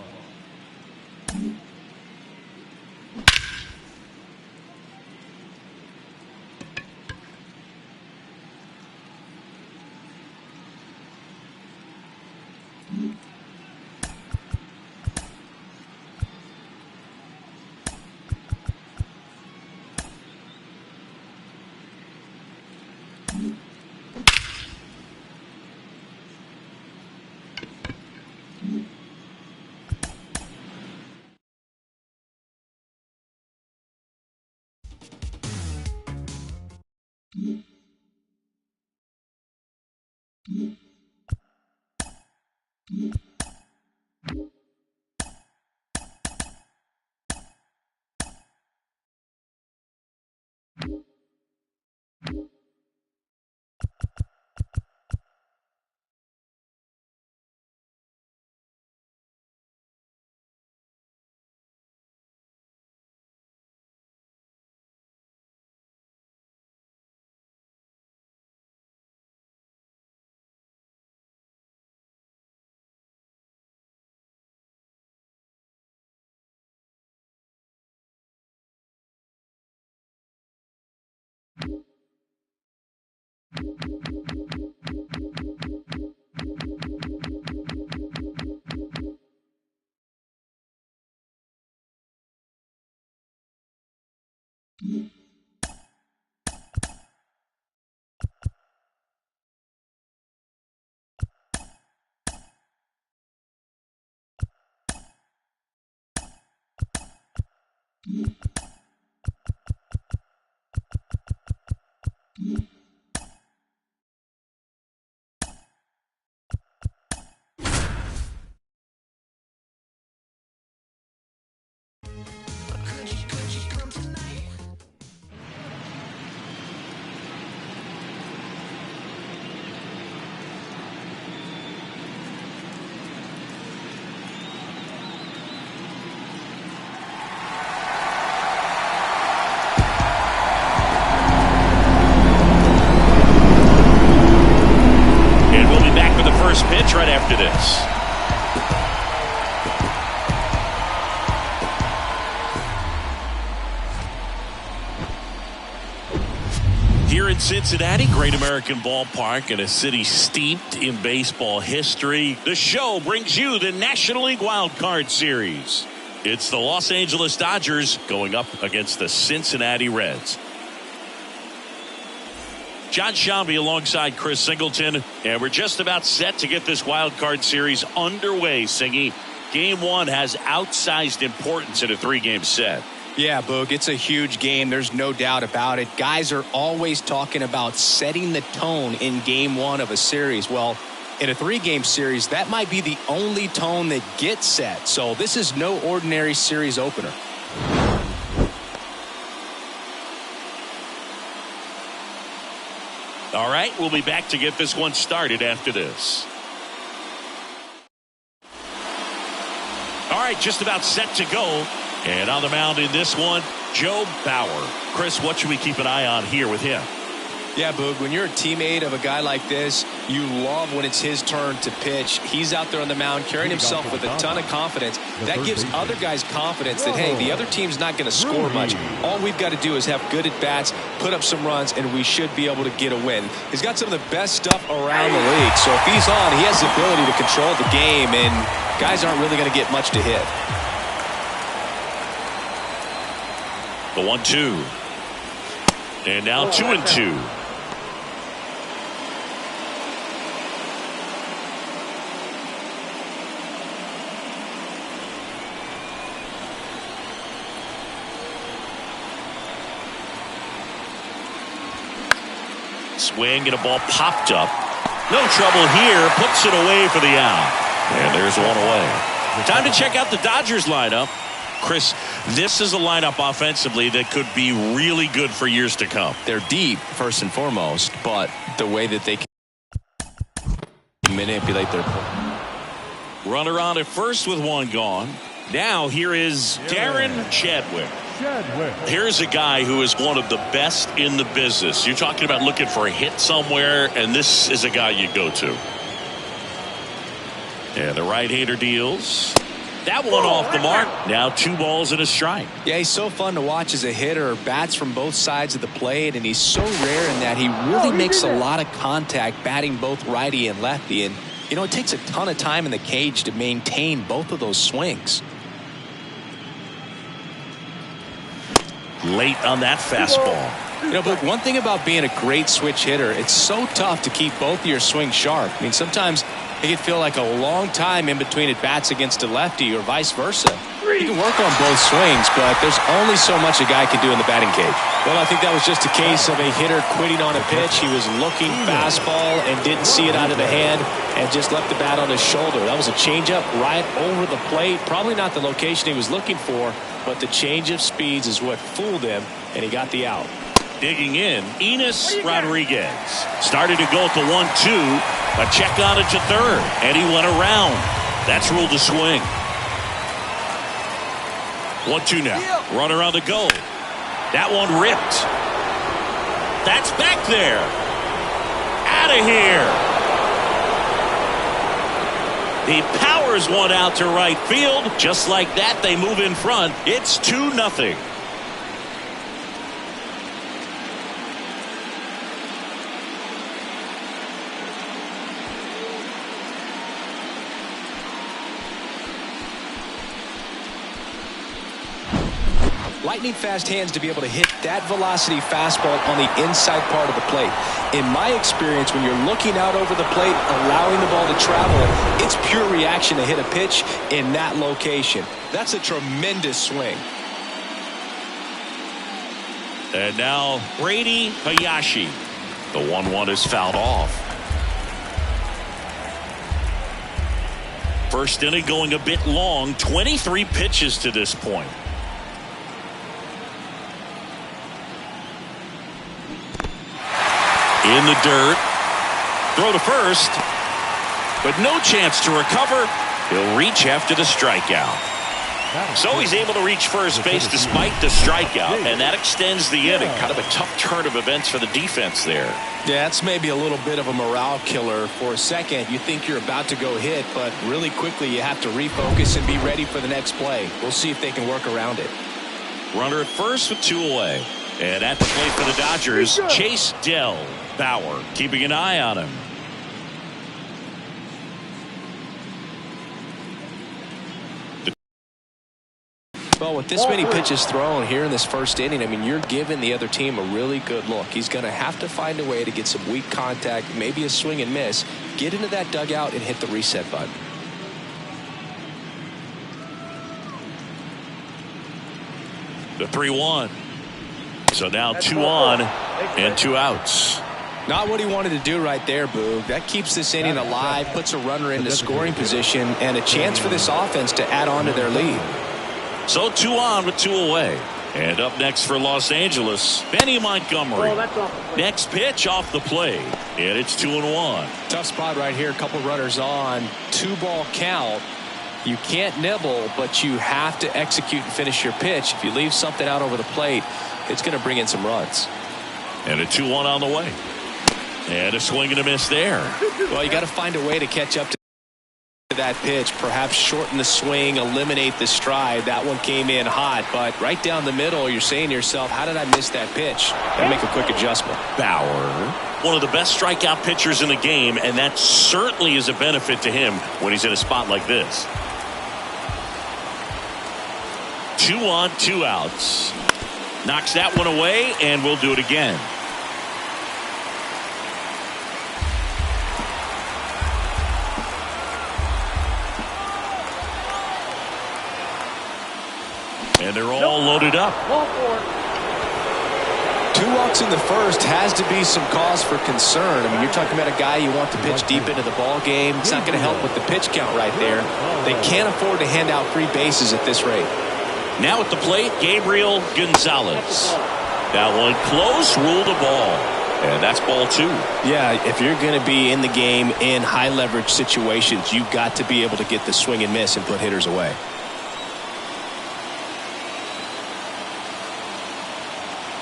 Pitch right after this. Here in Cincinnati, Great American Ballpark, in a city steeped in baseball history, the show brings you the National League Wild Card Series. It's the Los Angeles Dodgers going up against the Cincinnati Reds. John Shambi alongside Chris Singleton, and we're just about set to get this wild card series underway. Singy, game one has outsized importance in a 3-game set. Yeah, Boog, it's a huge game. There's no doubt about it. Guys are always talking about setting the tone in game one of a series. Well, in a 3-game series, that might be the only tone that gets set. So this is no ordinary series opener. All right, we'll be back to get this one started after this. All right, just about set to go. And on the mound in this one, Joe Bauer. Chris, what should we keep an eye on here with him? Yeah, Boog, when you're a teammate of a guy like this, you love when it's his turn to pitch. He's out there on the mound carrying himself with a ton of confidence. That gives other guys confidence that, hey, the other team's not going to score much. All we've got to do is have good at-bats, put up some runs, and we should be able to get a win. He's got some of the best stuff around the league. So if he's on, he has the ability to control the game, and guys aren't really going to get much to hit. The 1-2. And now 2-2. Swing and a ball popped up. No trouble here. Puts it away for the out. And there's one away. Time to check out the Dodgers lineup. Chris, this is a lineup offensively that could be really good for years to come. They're deep, first and foremost, but the way that they can manipulate their play. Runner on at first with one gone. Now here is Darren Chadwick. Here's a guy who is one of the best in the business. You're talking about looking for a hit somewhere, and this is a guy you go to. And the right-hander deals. That one off the mark. Now 2 balls and a strike. Yeah, he's so fun to watch as a hitter. Bats from both sides of the plate, and he's so rare in that he really makes a lot of contact batting both righty and lefty. And, you know, it takes a ton of time in the cage to maintain both of those swings. Late on that fastball. You know, but one thing about being a great switch hitter, it's so tough to keep both of your swings sharp. I mean, sometimes it can feel like a long time in between at bats against a lefty or vice versa. He can work on both swings, but there's only so much a guy can do in the batting cage. Well, I think that was just a case of a hitter quitting on a pitch. He was looking fastball and didn't see it out of the hand and just left the bat on his shoulder. That was a changeup right over the plate. Probably not the location he was looking for, but the change of speeds is what fooled him, and he got the out. Digging in, Enos Rodriguez. Started to go at the 1-2. A check on it to third, and he went around. That's ruled a swing. 1-2 now. Runner on the go. That one ripped. That's back there. Out of here. He powers one out to right field. Just like that, they move in front. It's 2-0. Lightning fast hands to be able to hit that velocity fastball on the inside part of the plate. In my experience, when you're looking out over the plate, allowing the ball to travel, it's pure reaction to hit a pitch in that location. That's a tremendous swing. And now Brady Hayashi. The 1-1 is fouled off. First inning going a bit long. 23 pitches to this point. In the dirt. Throw to first. But no chance to recover. He'll reach after the strikeout. So he's able to reach first base despite the strikeout, and that extends the inning. Kind of a tough turn of events for the defense there. Yeah, that's maybe a little bit of a morale killer. For a second, you think you're about to go hit, but really quickly you have to refocus and be ready for the next play. We'll see if they can work around it. Runner at first with 2 away. And at the plate for the Dodgers, Chase Dell Bauer keeping an eye on him. Well, with this many pitches thrown here in this first inning, I mean, you're giving the other team a really good look. He's going to have to find a way to get some weak contact, maybe a swing and miss, get into that dugout and hit the reset button. The 3-1. So now 2 on and 2 outs. Not what he wanted to do right there, Boog. That keeps this inning alive, puts a runner into scoring position, and a chance for this offense to add on to their lead. So 2 on with 2 away. And up next for Los Angeles, Benny Montgomery. Next pitch off the plate, and it's 2-1. Tough spot right here. A couple runners on. 2-ball count. You can't nibble, but you have to execute and finish your pitch. If you leave something out over the plate, it's going to bring in some runs. And a 2-1 on the way. And a swing and a miss there. Well, you got to find a way to catch up to that pitch. Perhaps shorten the swing, eliminate the stride. That one came in hot, but right down the middle, you're saying to yourself, how did I miss that pitch? And make a quick adjustment. Bauer, one of the best strikeout pitchers in the game, and that certainly is a benefit to him when he's in a spot like this. 2 on, 2 outs. Knocks that one away, and we'll do it again. And they're all loaded up. 2 walks in the first has to be some cause for concern. I mean, you're talking about a guy you want to pitch deep into the ball game. It's not going to help with the pitch count right there. They can't afford to hand out free bases at this rate. Now at the plate, Gabriel Gonzalez. That one close, ruled a ball. And that's ball 2. Yeah, if you're going to be in the game in high leverage situations, you've got to be able to get the swing and miss and put hitters away.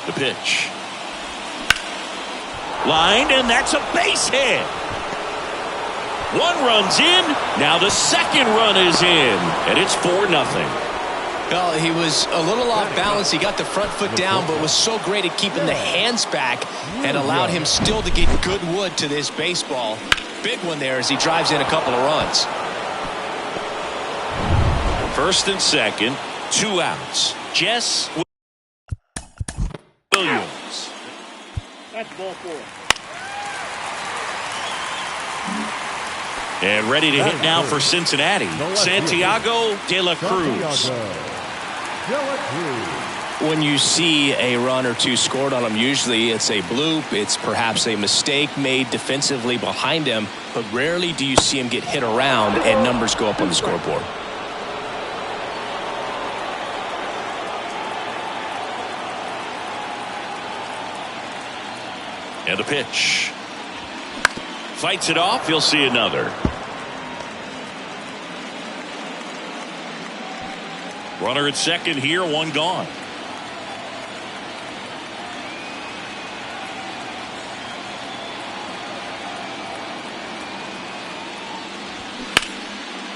The pitch. Lined, and that's a base hit. 1 run's in. Now the second run is in. And it's 4-0. Well, he was a little off balance. He got the front foot down, but was so great at keeping the hands back and allowed him still to get good wood to this baseball. Big one there as he drives in a couple of runs. First and second, 2 outs. Jess Williams. That's ball 4. And ready to hit now for Cincinnati, Santiago De La Cruz. When you see a run or two scored on him, usually it's a bloop, it's perhaps a mistake made defensively behind him, but rarely do you see him get hit around and numbers go up on the scoreboard. And the pitch. Fights it off, he'll see another. Runner at second here, one gone.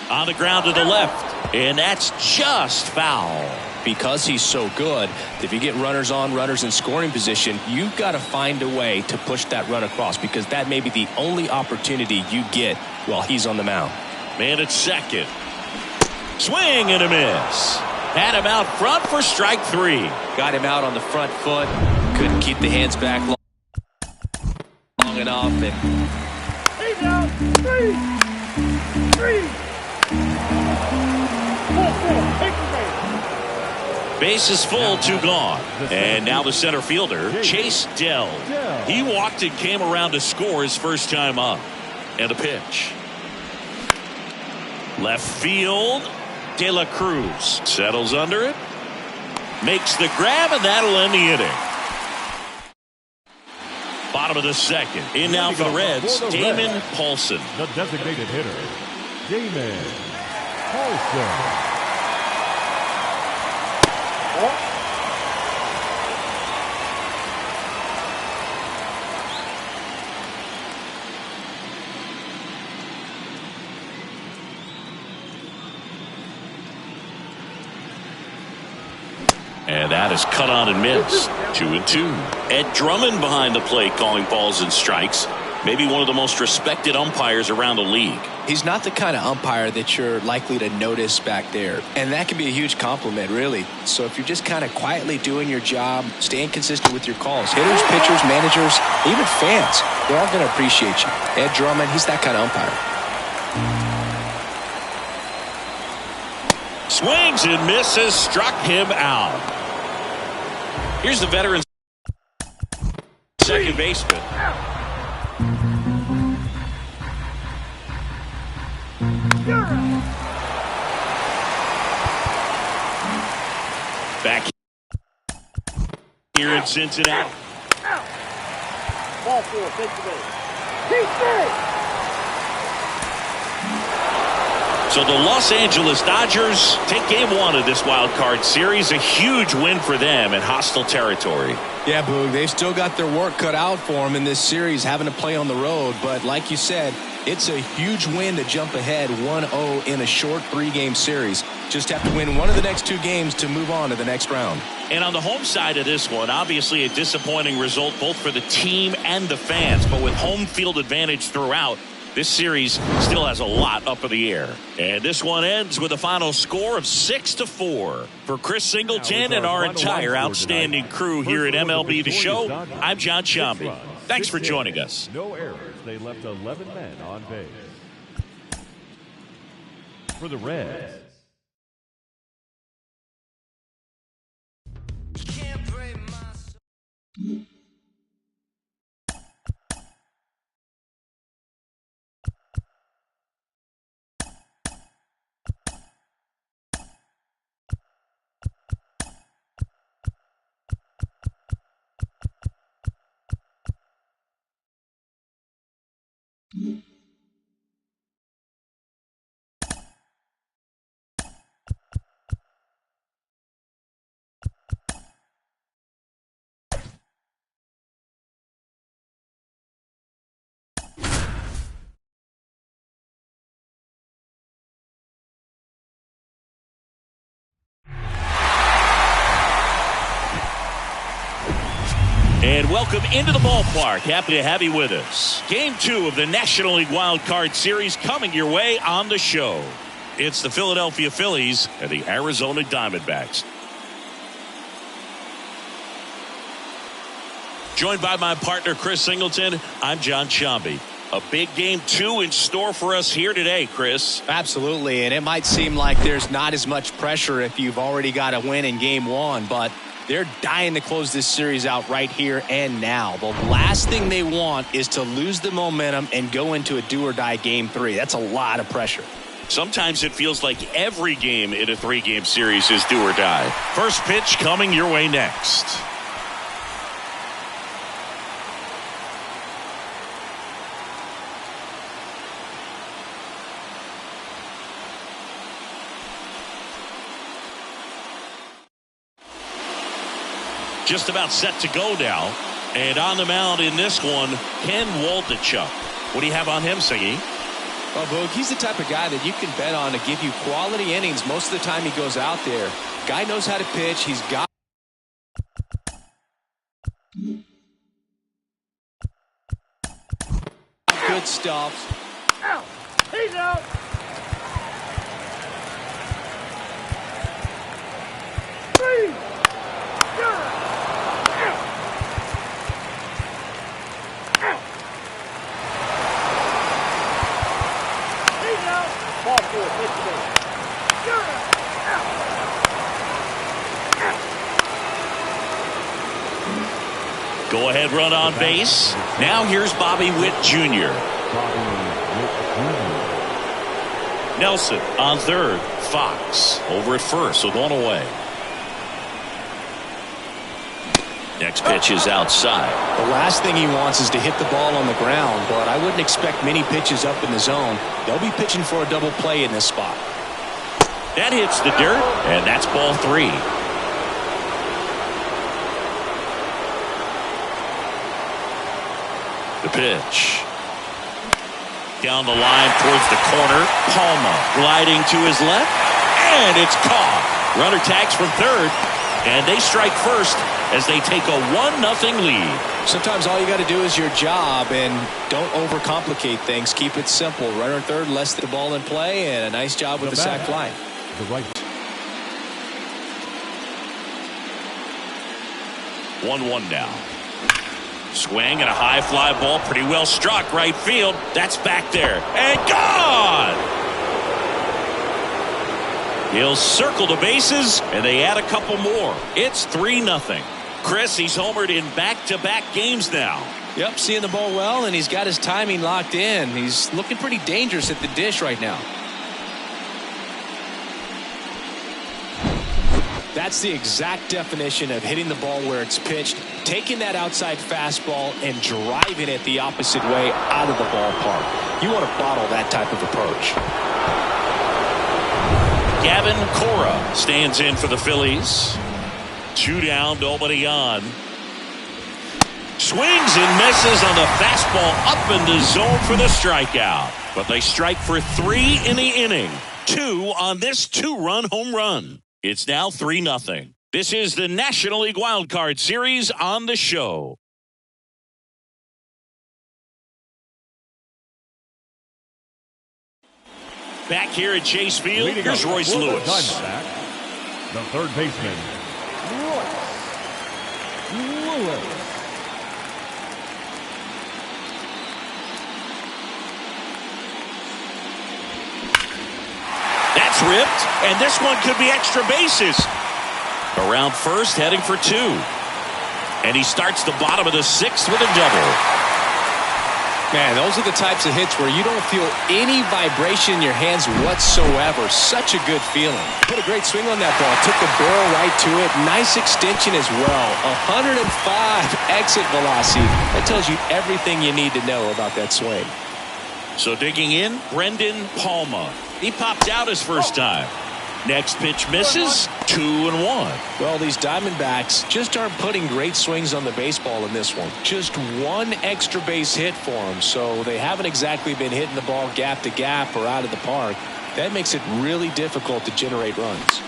On the ground to the left, and that's just foul. Because he's so good, if you get runners on, runners in scoring position, you've got to find a way to push that run across, because that may be the only opportunity you get while he's on the mound. Man at second. Swing and a miss. Had him out front for strike three. Got him out on the front foot. Couldn't keep the hands back long enough. And He's out. Three. Take the base. Base is full, two gone. And now the center fielder, Chase Dell. He walked and came around to score his first time up. And the pitch. Left field. De La Cruz settles under it. Makes the grab, and that'll end the inning. Bottom of the second. In now for the Reds, Damon Paulson. The designated hitter, Damon Paulson. And that is cut on and missed. 2-2. Ed Drummond behind the plate calling balls and strikes. Maybe one of the most respected umpires around the league. he's not the kind of umpire that you're likely to notice back there. And that can be a huge compliment, really. So if you're just kind of quietly doing your job, staying consistent with your calls, hitters, pitchers, managers, even fans, they're all going to appreciate you. Ed Drummond, he's that kind of umpire. Swings and misses, struck him out. Here's the veteran second baseman. Back here in Cincinnati. Ball four, take the base. Keep big. So the Los Angeles Dodgers take game one of this wild card series. A huge win for them in hostile territory. Yeah, Boog, they've still got their work cut out for them in this series, having to play on the road. But like you said, it's a huge win to jump ahead 1-0 in a short 3-game series. Just have to win one of the next 2 games to move on to the next round. And on the home side of this one, obviously a disappointing result both for the team and the fans. But with home field advantage throughout, this series still has a lot up in the air. And this one ends with a final score of 6-4. For Chris Singleton and our entire outstanding crew here at MLB The Show, I'm John Sciambi. Thanks for joining us. No errors. They left 11 men on base. For the Reds, And welcome into the ballpark. Happy to have you with us. Game 2 of the National League Wild Card Series coming your way on the show. It's the Philadelphia Phillies and the Arizona Diamondbacks. Joined by my partner, Chris Singleton, I'm John Sciambi. A big game 2 in store for us here today, Chris. Absolutely, and it might seem like there's not as much pressure if you've already got a win in game 1, but they're dying to close this series out right here and now. The last thing they want is to lose the momentum and go into a do-or-die game 3. That's a lot of pressure. Sometimes it feels like every game in a 3-game series is do or die. First pitch coming your way next. Just about set to go now. And on the mound in this one, Ken Waldichuk. What do you have on him, Siggy? Well, Boog, he's the type of guy that you can bet on to give you quality innings most of the time he goes out there. Guy knows how to pitch. He's got good stuff. Out. He's out. Three. Ball 4, take the ball. Go ahead run on base. Now here's Bobby Witt Jr. Nelson on third. Fox over at first with one away. Next pitch is outside. The last thing he wants is to hit the ball on the ground, but I wouldn't expect many pitches up in the zone. They'll be pitching for a double play in this spot. That hits the dirt, and that's ball 3. The pitch. Down the line towards the corner. Palma gliding to his left, and it's caught. Runner tags from third, and they strike first as they take a 1-0 lead. Sometimes all you got to do is your job and don't overcomplicate things. Keep it simple. Runner third, less the ball in play, and a nice job with the sac fly. The right. 1-1 now. Swing and a high fly ball, pretty well struck right field. That's back there and gone. He'll circle the bases, and they add a couple more. It's 3-0. Chris, he's homered in back-to-back games now. Yep, seeing the ball well, and he's got his timing locked in. He's looking pretty dangerous at the dish right now. That's the exact definition of hitting the ball where it's pitched, taking that outside fastball and driving it the opposite way out of the ballpark. You want to bottle that type of approach. Gavin Cora stands in for the Phillies. 2 down, nobody on. Swings and misses on the fastball up in the zone for the strikeout. But they strike for 3 in the inning. 2 on this 2-run home run. It's now 3-0. This is the National League Wild Card Series on the show. Back here at Chase Field, here's Royce Lewis. The third baseman, Royce Lewis. That's ripped, and this one could be extra bases. Around first, heading for 2. And he starts the bottom of the 6th with a double. Man, those are the types of hits where you don't feel any vibration in your hands whatsoever. Such a good feeling. Put a great swing on that ball. Took the barrel right to it. Nice extension as well. 105 exit velocity. That tells you everything you need to know about that swing. So digging in, Brendan Palma. He popped out his first time. Next pitch misses. 2-1. Well, these Diamondbacks just aren't putting great swings on the baseball in this one. Just one extra base hit for them, so they haven't exactly been hitting the ball gap to gap or out of the park. That makes it really difficult to generate runs.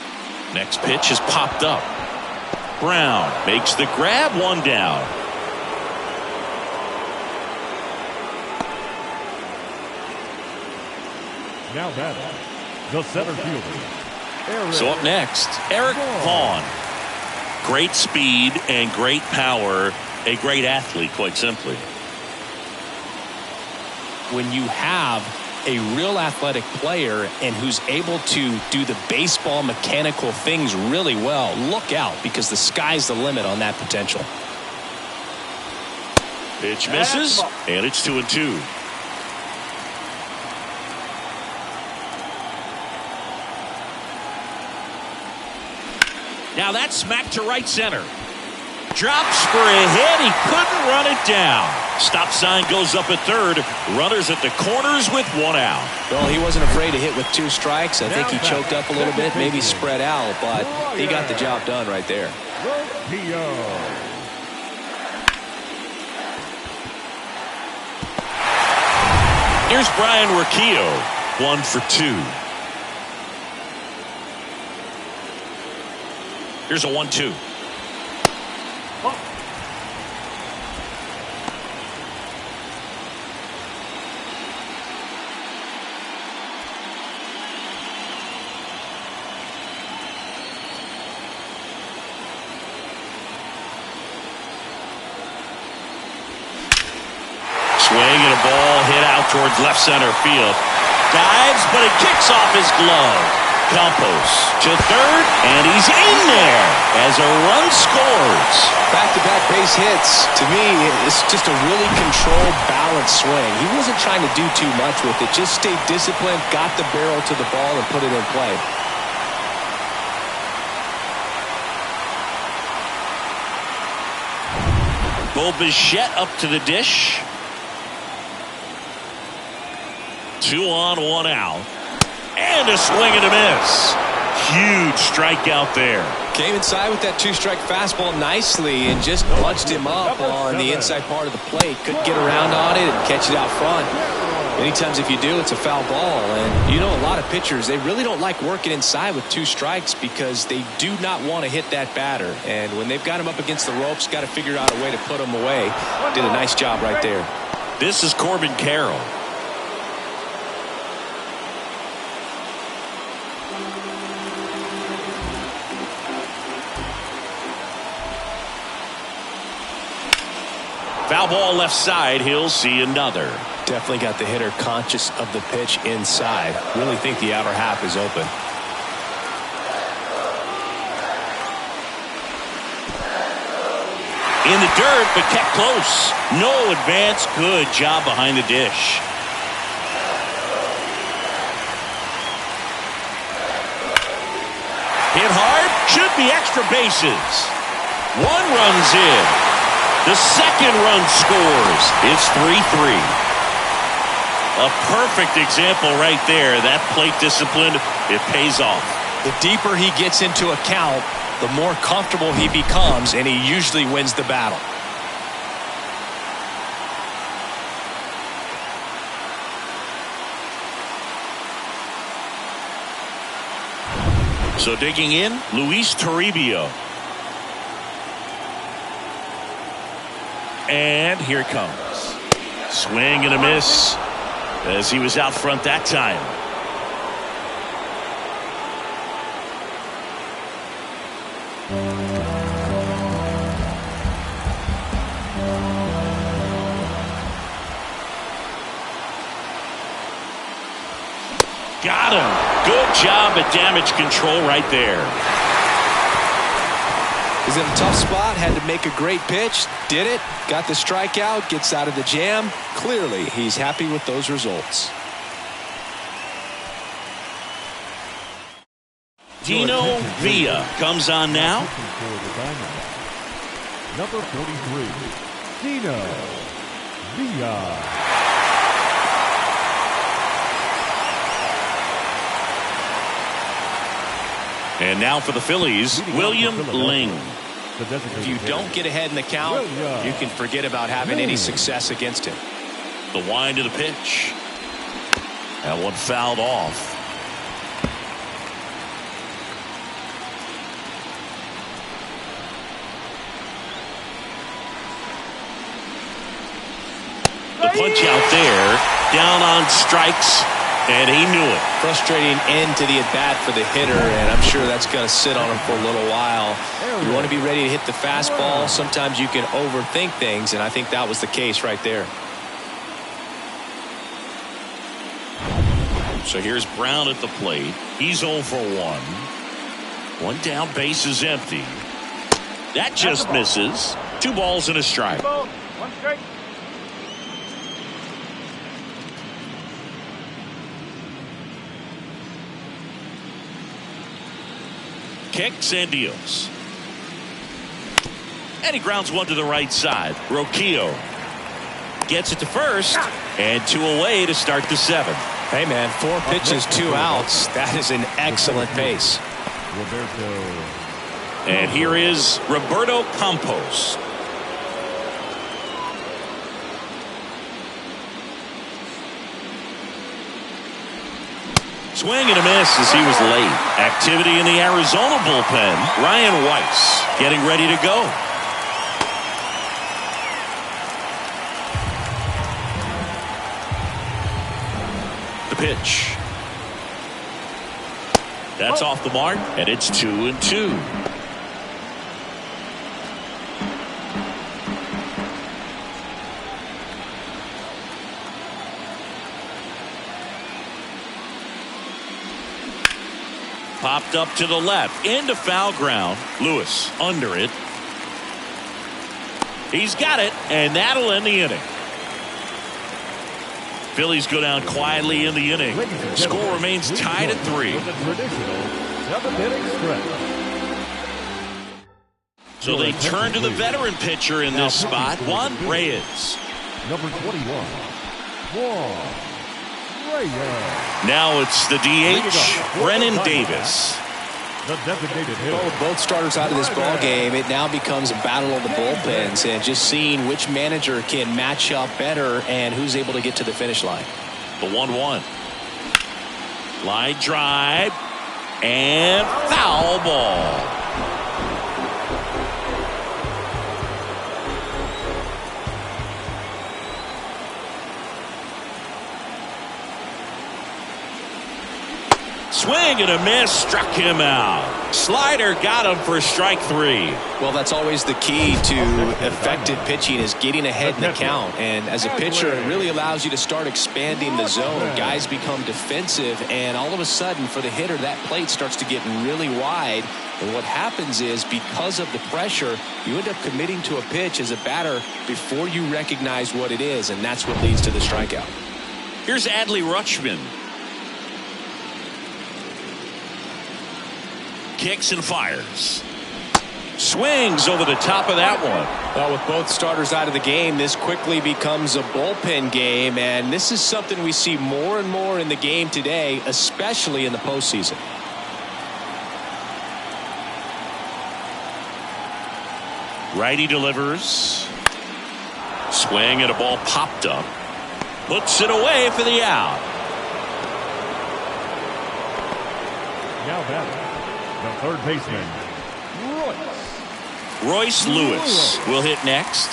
Next pitch is popped up. Brown makes the grab, 1 down. Now batting, the center fielder. So up next, Eric Vaughn. Great speed and great power. A great athlete, quite simply. when you have a real athletic player and who's able to do the baseball mechanical things really well, look out, because the sky's the limit on that potential. Pitch misses, and it's 2-2. Now that's smacked to right center. Drops for a hit. He couldn't run it down. Stop sign goes up at third. Runners at the corners with one out. Well, he wasn't afraid to hit with 2 strikes. I think he choked up a little bit, maybe spread out, but he got the job done right there. Here's Brian Urquijo, 1 for 2. Here's a 1-2. Swing and a ball hit out towards left center field. Dives, but it kicks off his glove. Campos to third, and he's in there as a run scores. Back-to-back base hits. To me, it's just a really controlled, balanced swing. He wasn't trying to do too much with it. Just stayed disciplined, got the barrel to the ball, and put it in play. Bo Bichette up to the dish. 2 on, 1 out. And a swing and a miss. Huge strikeout there. Came inside with that 2-strike fastball nicely and just punched him up on the inside part of the plate. Couldn't get around on it and catch it out front. Many times if you do, it's a foul ball. And you know, a lot of pitchers, they really don't like working inside with 2 strikes because they do not want to hit that batter. And when they've got him up against the ropes, got to figure out a way to put him away. Did a nice job right there. This is Corbin Carroll. Foul ball left side. He'll see another. Definitely got the hitter conscious of the pitch inside. Really think the outer half is open. In the dirt, but kept close. No advance. Good job behind the dish. Hit hard. Should be extra bases. 1 run's in. The second run scores. It's 3-3. A perfect example right there. That plate discipline, it pays off. The deeper he gets into a count, the more comfortable he becomes, and he usually wins the battle. So digging in, Luis Toribio. And here it comes. Swing and a miss as he was out front that time. Got him. Good job at damage control right there. He's in a tough spot, had to make a great pitch, did it, got the strikeout, gets out of the jam. Clearly, he's happy with those results. Dino Villa comes on now. Number 43, Dino Villa. And now for the Phillies, William Ling. If you don't get ahead in the count, you can forget about having any success against him. The wind of the pitch. That one fouled off. The punch out there, down on strikes, and he knew it. Frustrating end to the at-bat for the hitter, and I'm sure that's going to sit on him for a little while. You want to be ready to hit the fastball. Sometimes you can overthink things, and I think that was the case right there. So here's Brown at the plate. He's 0 for 1. One down, base is empty. That just misses. 2 balls and a strike. Ball, 1 strike. Kicks and deals. And he grounds one to the right side. Rocchio gets it to first, and 2 away to start the 7th. Hey, man, 4 pitches, 2 outs. That is an excellent pace. Roberto. And here is Roberto Campos. Swing and a miss as he was late. Activity in the Arizona bullpen. Ryan Weiss getting ready to go. The pitch. That's off the mark, and it's 2-2. Popped up to the left into foul ground. Lewis under it. He's got it, and that'll end the inning. Phillies go down quietly in the inning. Score remains tied at 3. The traditional 7th-inning stretch. So they turn to the veteran pitcher in this spot, Juan Reyes. Number 21, Juan Reyes. Now it's the DH, Brennan Davis. The designated hitter. With both starters out of this ball game, it now becomes a battle of the bullpens and just seeing which manager can match up better and who's able to get to the finish line. The 1-1. Line drive and foul ball. Swing and a miss, struck him out. Slider got him for strike 3. Well, that's always the key to effective pitching is getting ahead in the count. And as a pitcher, it really allows you to start expanding the zone. Guys become defensive, and all of a sudden, for the hitter, that plate starts to get really wide. And what happens is, because of the pressure, you end up committing to a pitch as a batter before you recognize what it is, and that's what leads to the strikeout. Here's Adley Rutschman. Kicks and fires. Swings over the top of that one. Well, with both starters out of the game, this quickly becomes a bullpen game, and this is something we see more and more in the game today, especially in the postseason. Righty delivers. Swing and a ball popped up. Puts it away for the out. Now batting, the third baseman, Royce Lewis will hit next.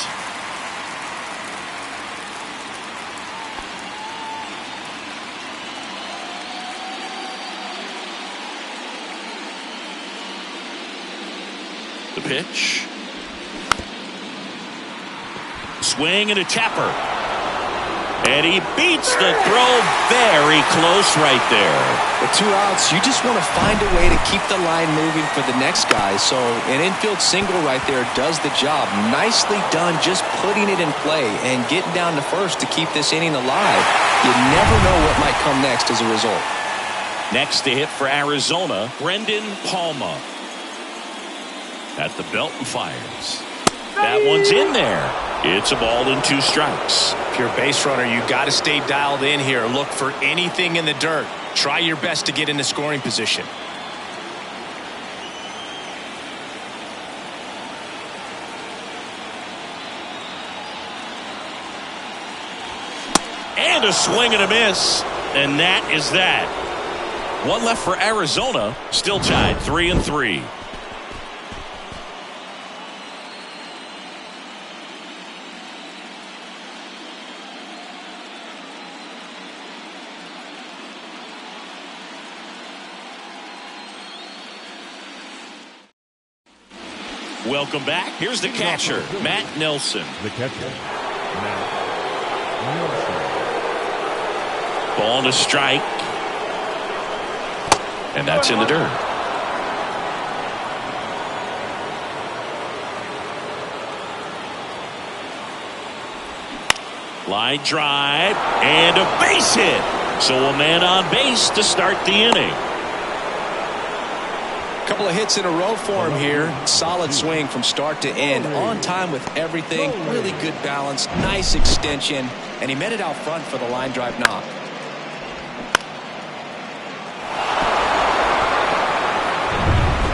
The pitch. Swing and a tapper. And he beats the throw very close right there. With 2 outs, you just want to find a way to keep the line moving for the next guy. So an infield single right there does the job. Nicely done, just putting it in play and getting down to first to keep this inning alive. You never know what might come next as a result. Next to hit for Arizona, Brendan Palma. At the belt and fires. That one's in there. It's a ball and 2 strikes. If you're a base runner, you got to stay dialed in here. Look for anything in the dirt. Try your best to get into scoring position. And a swing and a miss. And that is that. One left for Arizona. Still tied 3-3. Welcome back. Here's the catcher, Matt Nelson. The catcher, Matt Nelson. Ball and a strike. And that's in the dirt. Line drive and a base hit. So a man on base to start the inning. Couple of hits in a row for him here. Solid swing from start to end. On time with everything. Really good balance. Nice extension. And he met it out front for the line drive knock.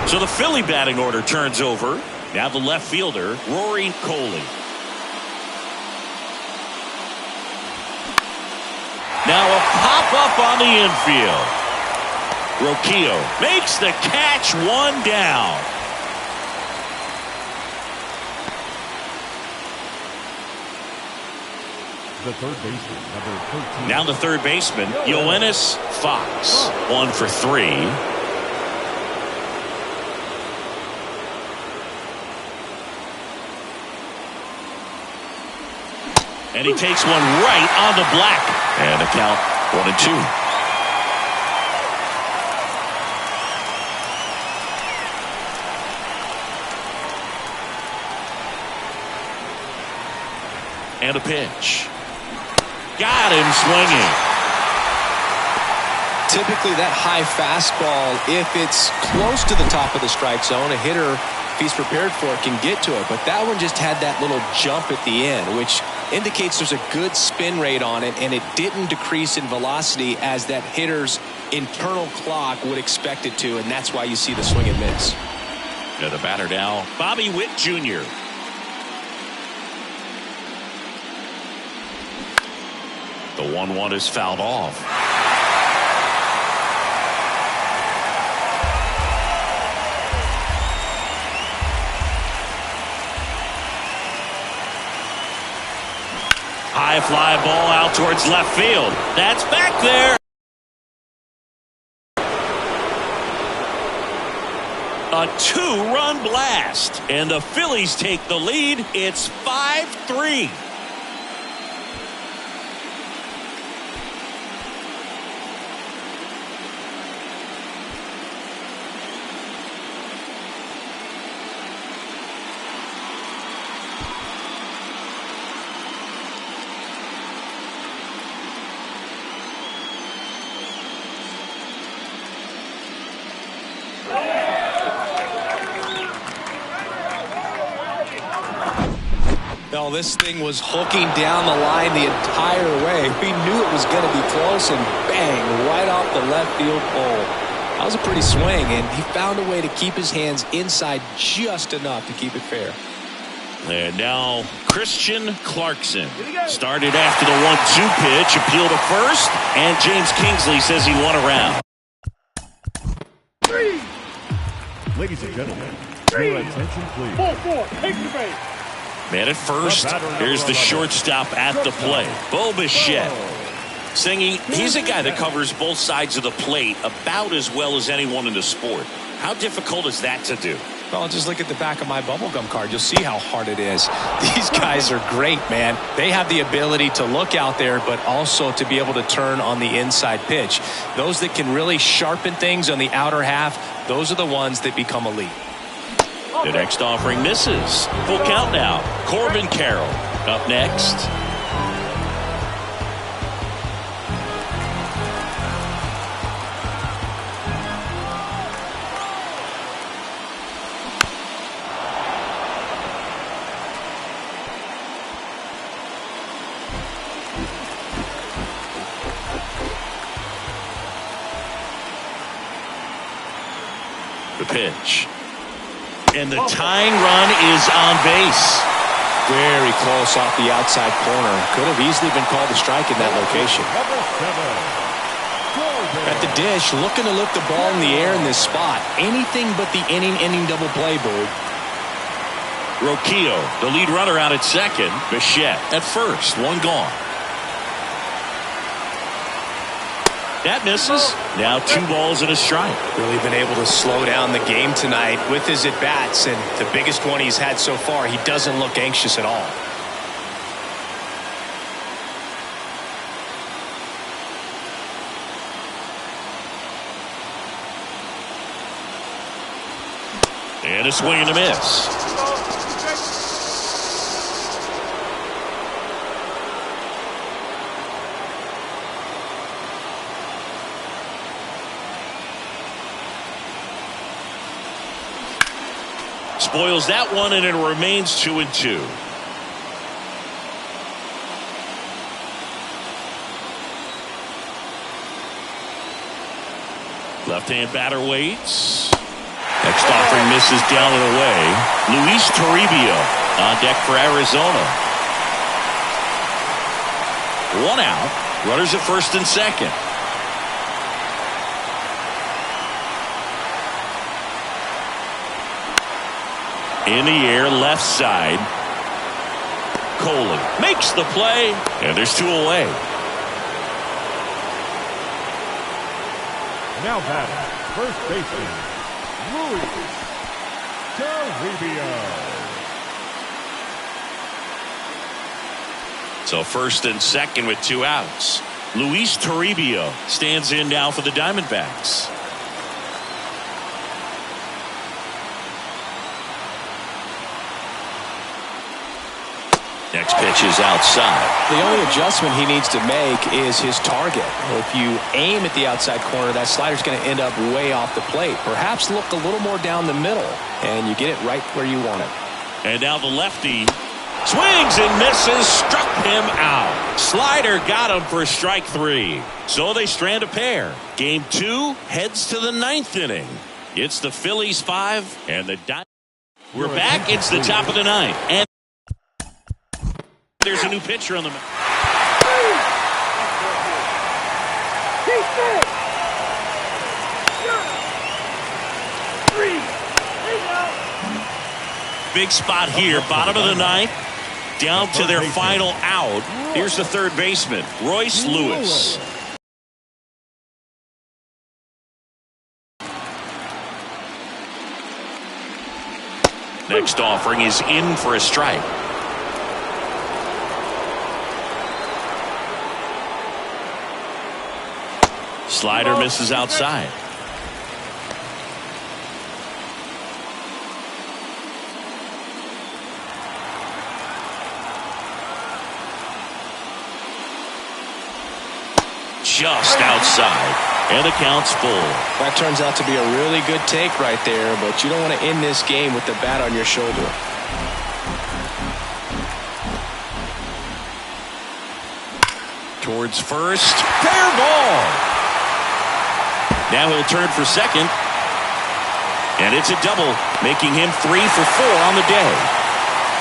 So the Philly batting order turns over. Now the left fielder, Rory Coley. Now a pop-up on the infield. Rocchio makes the catch, one down. The third baseman, number 13. Now the third baseman, Yoenis Fox. 1 for 3. And he takes one right on the black. And the count 1-2. And a pitch. Got him swinging. Typically that high fastball, if it's close to the top of the strike zone, a hitter, if he's prepared for it, can get to it. But that one just had that little jump at the end, which indicates there's a good spin rate on it, and it didn't decrease in velocity as that hitter's internal clock would expect it to, and that's why you see the swing and miss. Now the batter now, Bobby Witt Jr. The 1-1 is fouled off. High fly ball out towards left field. That's back there. A 2-run blast. And the Phillies take the lead. It's 5-3. No, this thing was hooking down the line the entire way. We knew it was going to be close, and bang, right off the left field pole. That was a pretty swing, and he found a way to keep his hands inside just enough to keep it fair. And now Christian Clarkson started after the 1-2 pitch, appeal to first, and James Kingsley says he won a round. Ladies and gentlemen, your attention please. 4-4, take the base. Man at first, here's the shortstop at the plate, Bo Bichette. Singing, he's a guy that covers both sides of the plate about as well as anyone in the sport. How difficult is that to do? Well, just look at the back of my bubblegum card. You'll see how hard it is. These guys are great, man. They have the ability to look out there, but also to be able to turn on the inside pitch. Those that can really sharpen things on the outer half, those are the ones that become elite. The next offering misses. Full count now. Corbin Carroll up next. The pitch. And the tying run is on base. Very close off the outside corner. Could have easily been called a strike in that location. At the dish, looking to lift the ball in the air in this spot. Anything but the inning double play, Bird. Rocchio, the lead runner out at second. Bichette at first. One gone. That misses. Now 2 balls and a strike. Really been able to slow down the game tonight with his at-bats, and the biggest one he's had so far, he doesn't look anxious at all. And a swing and a miss. Spoils that one, and it remains 2-2. Left-hand batter waits. Next offering misses down and away. Luis Toribio on deck for Arizona. 1 out. Runners at first and second. In the air, left side. Coley makes the play, and there's 2 away. Now batting, first baseman, Luis Toribio. So first and second with 2 outs. Luis Toribio stands in now for the Diamondbacks. Next pitch is outside. The only adjustment he needs to make is his target. If you aim at the outside corner, that slider's going to end up way off the plate. Perhaps look a little more down the middle, and you get it right where you want it. And now the lefty swings and misses, struck him out. Slider got him for strike 3. So they strand a pair. Game 2 heads to the 9th inning. It's the Phillies 5 and the Diamondbacks. We're back. It's the top of the 9th. And there's a new pitcher on the mound. Big spot here, bottom of the 9th, down to their final out. Here's the third baseman, Royce Lewis. Next offering is in for a strike. Slider misses outside. Just outside, and the count's full. That turns out to be a really good take right there, but you don't want to end this game with the bat on your shoulder. Towards first, fair ball. Now he'll turn for second, and it's a double, making him 3 for 4 on the day.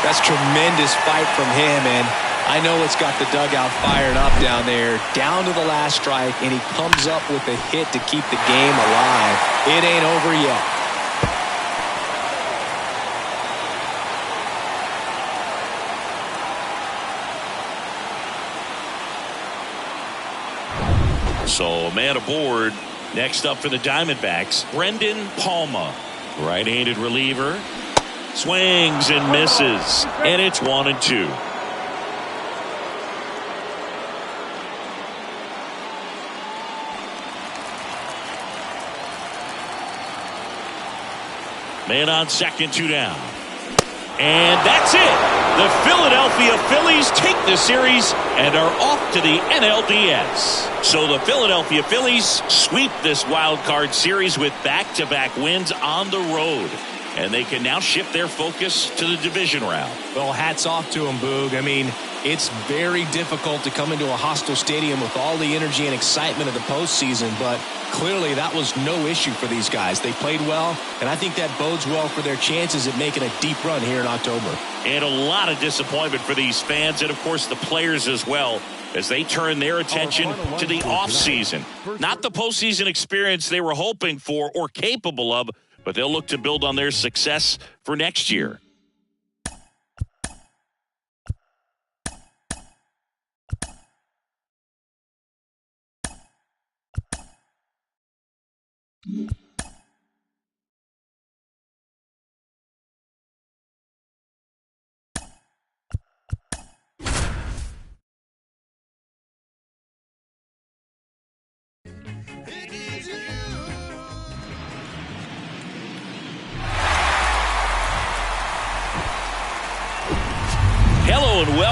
That's tremendous fight from him, and I know it's got the dugout fired up down there, down to the last strike, and he comes up with a hit to keep the game alive. It ain't over yet. So a man aboard. Next up for the Diamondbacks, Brendan Palma, right-handed reliever, swings and misses, and it's 1-2. Man on second, 2 down. And that's it. The Philadelphia Phillies take the series and are off to the NLDS. So the Philadelphia Phillies sweep this wild card series with back-to-back wins on the road. And they can now shift their focus to the division round. Well, hats off to him, Boog. I mean, it's very difficult to come into a hostile stadium with all the energy and excitement of the postseason, but clearly that was no issue for these guys. They played well, and I think that bodes well for their chances at making a deep run here in October. And a lot of disappointment for these fans and, of course, the players as well, as they turn their attention to the offseason. Not the postseason experience they were hoping for or capable of, but they'll look to build on their success for next year.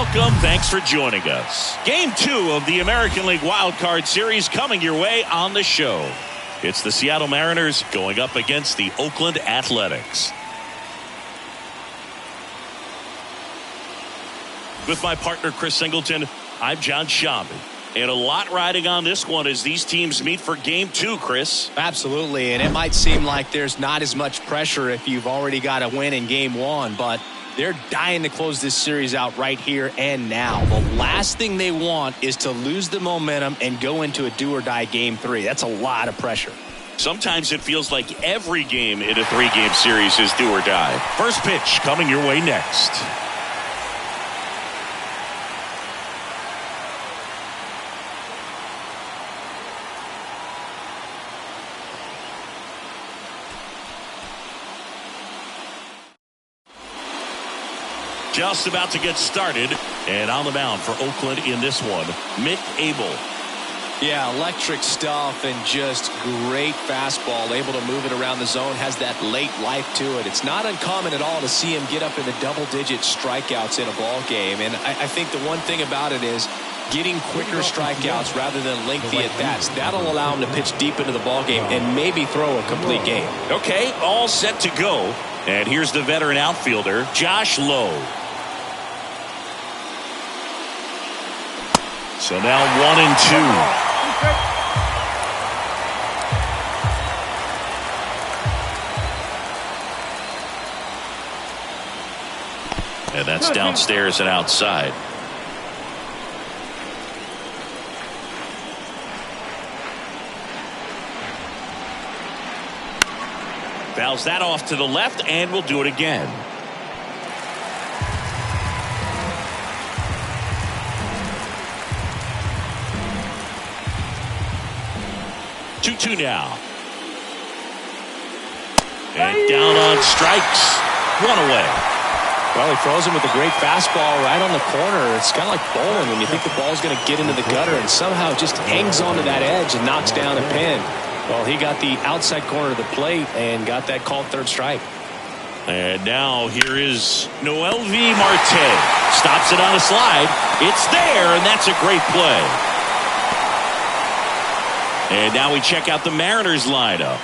welcome. Thanks for joining us. Game 2 of the American League Wild Card Series coming your way on the show. It's the Seattle Mariners going up against the Oakland Athletics. With my partner, Chris Singleton, I'm John Shambi. And a lot riding on this one as these teams meet for Game 2, Chris. Absolutely, and it might seem like there's not as much pressure if you've already got a win in Game 1, but they're dying to close this series out right here and now. The last thing they want is to lose the momentum and go into a do-or-die Game 3. That's a lot of pressure. Sometimes it feels like every game in a 3-game series is do or die. First pitch coming your way next. Just about to get started, and on the mound for Oakland in this one, Mick Abel. Yeah, electric stuff and just great fastball, able to move it around the zone, has that late life to it. It's not uncommon at all to see him get up into double-digit strikeouts in a ball game, and I think the one thing about it is getting quicker strikeouts rather than lengthy at-bats. That'll allow him to pitch deep into the ball game and maybe throw a complete game. Okay, all set to go, and here's the veteran outfielder, Josh Lowe. So now 1-2. And that's downstairs and outside. Fouls that off to the left, and we'll do it again. Two now. And down on strikes. One away. Well, he throws him with a great fastball right on the corner. It's kind of like bowling when you think the ball's going to get into the gutter and somehow just hangs onto that edge and knocks down a pin. Well, he got the outside corner of the plate and got that called third strike. And now here is Noelvi Marte. Stops it on a slide. It's there, and that's a great play. And now we check out the Mariners lineup.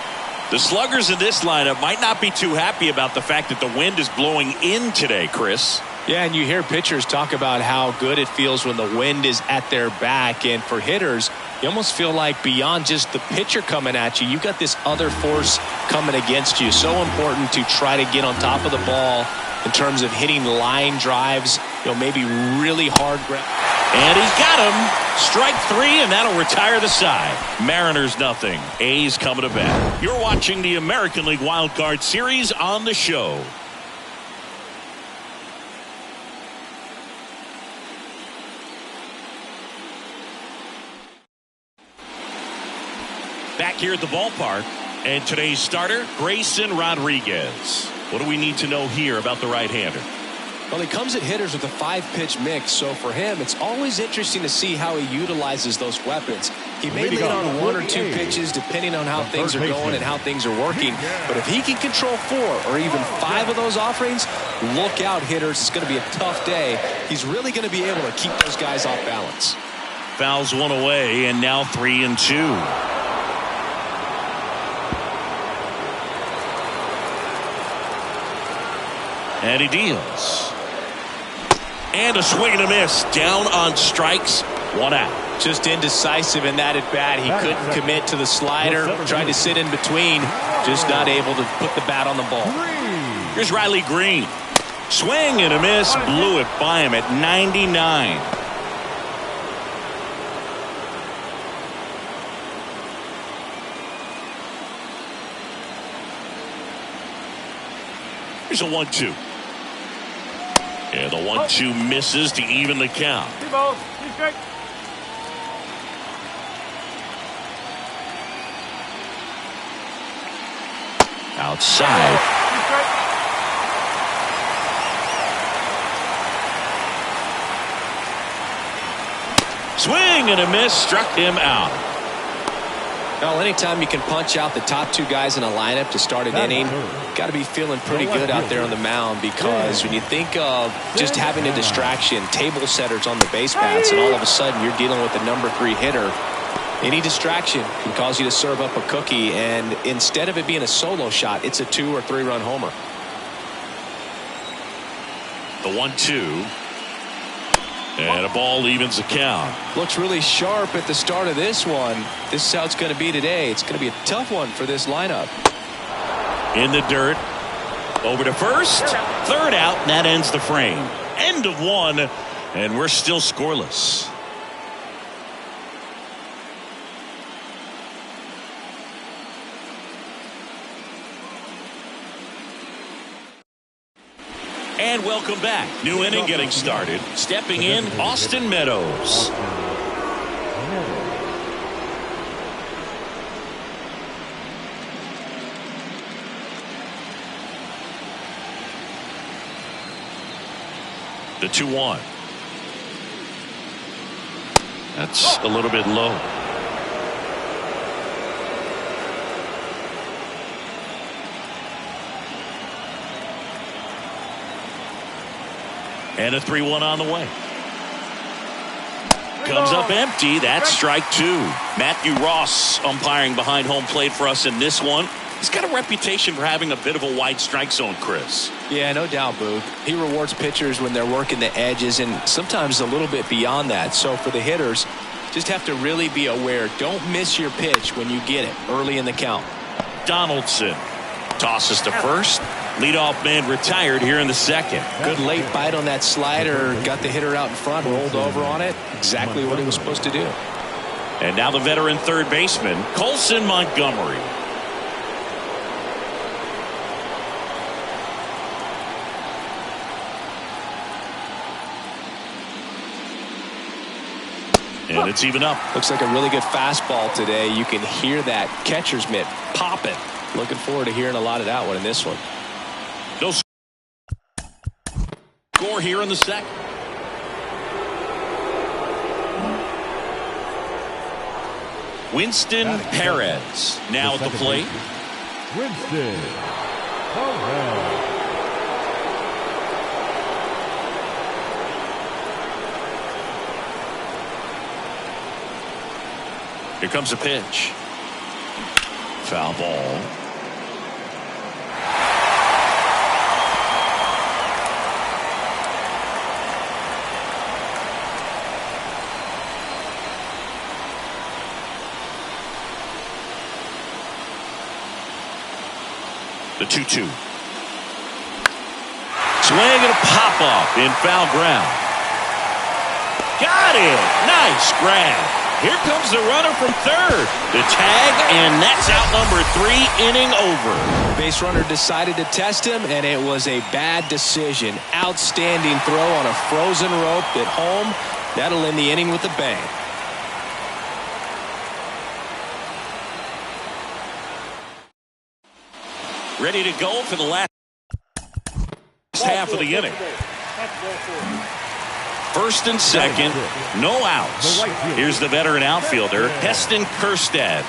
The sluggers in this lineup might not be too happy about the fact that the wind is blowing in today, Chris. Yeah, and you hear pitchers talk about how good it feels when the wind is at their back. And for hitters, you almost feel like beyond just the pitcher coming at you, you've got this other force coming against you. So important to try to get on top of the ball in terms of hitting line drives, maybe really hard ground. And he's got him. Strike 3, and that'll retire the side. Mariners nothing. A's coming to bat. You're watching the American League Wild Card Series on the show. Back here at the ballpark, and today's starter, Grayson Rodriguez. What do we need to know here about the right-hander? Well, he comes at hitters with a 5-pitch mix, so for him, it's always interesting to see how he utilizes those weapons. He may lean on 1 or 2 pitches depending on how things are going and how things are working, but if he can control 4 or even 5 of those offerings, look out, hitters. It's going to be a tough day. He's really going to be able to keep those guys off balance. Fouls 1 away, and now 3-2. And he deals. And a swing and a miss. Down on strikes. 1 out. Just indecisive in that at bat. He couldn't commit to the slider. Tried to sit in between. Just not able to put the bat on the ball. Here's Riley Green. Swing and a miss. Blew it by him at 99. Here's a 1-2. And the 1-2 misses to even the count. 2 balls, 2 strikes. Outside. 2 strikes. Swing and a miss. Struck him out. Well, anytime you can punch out the top two guys in a lineup to start an inning, got to be feeling pretty good out there on the mound, because when you think of just having a distraction, table setters on the base paths, and all of a sudden you're dealing with the number 3 hitter, any distraction can cause you to serve up a cookie, and instead of it being a solo shot, it's a 2 or 3 run homer. The 1-2. And a ball evens the count. Looks really sharp at the start of this one. This is how it's going to be today. It's going to be a tough one for this lineup. In the dirt. Over to first. Third out. And that ends the frame. End of 1. And we're still scoreless. And welcome back. New inning getting started. Stepping in, Austin Meadows. The 2-1. That's a little bit low. And a 3-1 on the way. Comes up empty. That's strike 2. Matthew Ross umpiring behind home plate for us in this one. He's got a reputation for having a bit of a wide strike zone, Chris. Yeah, no doubt, Boog. He rewards pitchers when they're working the edges and sometimes a little bit beyond that. So for the hitters, just have to really be aware. Don't miss your pitch when you get it early in the count. Donaldson tosses to first. Leadoff man retired here in the second. Good late bite on that slider. Got the hitter out in front, rolled over on it. Exactly what he was supposed to do. And now the veteran third baseman, Colson Montgomery. And it's even up. Looks like a really good fastball today. You can hear that catcher's mitt popping. Looking forward to hearing a lot of that one in this one. No score here in the second. Winston Perez now at the plate. Winston Perez. Here comes a pitch. Foul ball. The 2-2. Swing and a pop up in foul ground. Got it. Nice grab. Here comes the runner from third. The tag, and that's out number 3, inning over. Base runner decided to test him, and it was a bad decision. Outstanding throw on a frozen rope at home. That'll end the inning with a bang. Ready to go for the last half of the inning. First and second, no outs. Here's the veteran outfielder, Heston Kjerstad.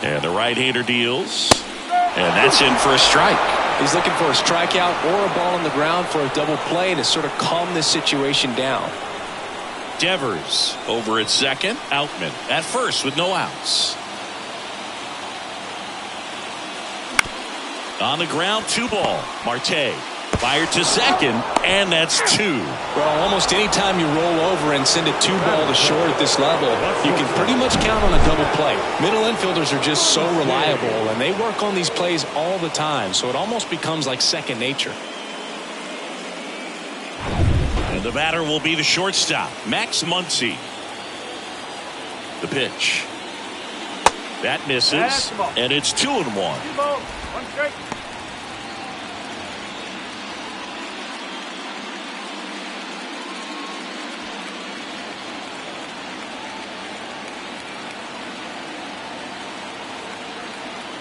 And the right-hander deals. And that's in for a strike. He's looking for a strikeout or a ball on the ground for a double play to sort of calm this situation down. Devers over at second. Outman at first with no outs. On the ground, 2 ball. Marte fired to second, and that's 2. Well, almost any time you roll over and send a 2 ball to short at this level, you can pretty much count on a double play. Middle infielders are just so reliable, and they work on these plays all the time, so it almost becomes like second nature. And the batter will be the shortstop, Max Muncy. The pitch. That misses, and it's 2-1. 1 strike.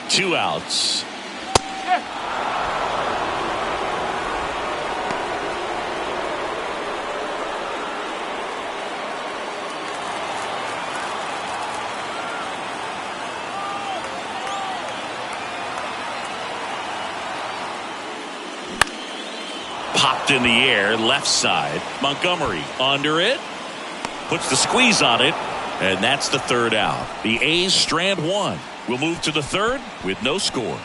Two outs. popped in the air, left side. Montgomery under it. Puts the squeeze on it. And that's the third out. The A's strand one. We'll move to the third with no score.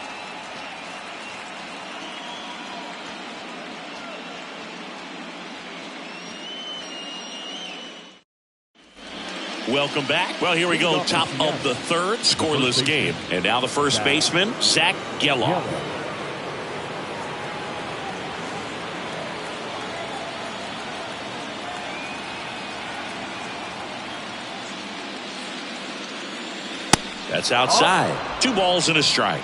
Welcome back. Well, here we go. Top of the third. Scoreless game. And now the first baseman, Zach Gelof. That's outside. 2 balls and a strike.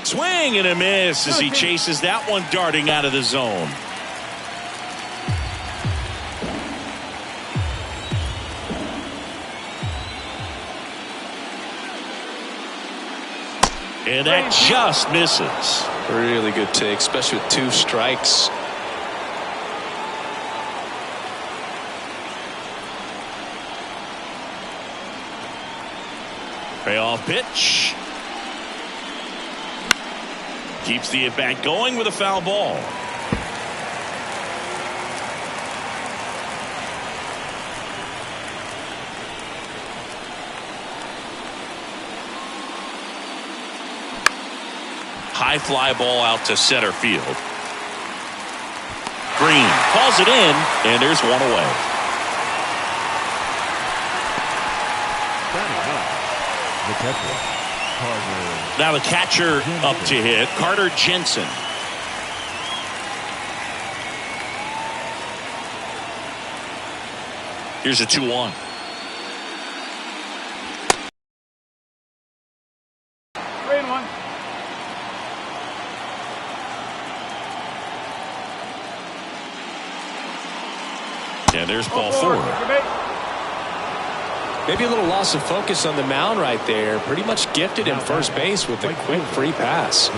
Swing and a miss as he chases that one darting out of the zone. And that just misses. Really good take, especially with 2 strikes. Payoff pitch. Keeps the at-bat going with a foul ball. High fly ball out to center field. Green calls it in, and there's one away. The catcher, Carter. Now the catcher up to hit, Carter Jensen. Here's a 2-1. And there's ball 4. Maybe a little loss of focus on the mound right there. Pretty much gifted in first base with a quick free pass.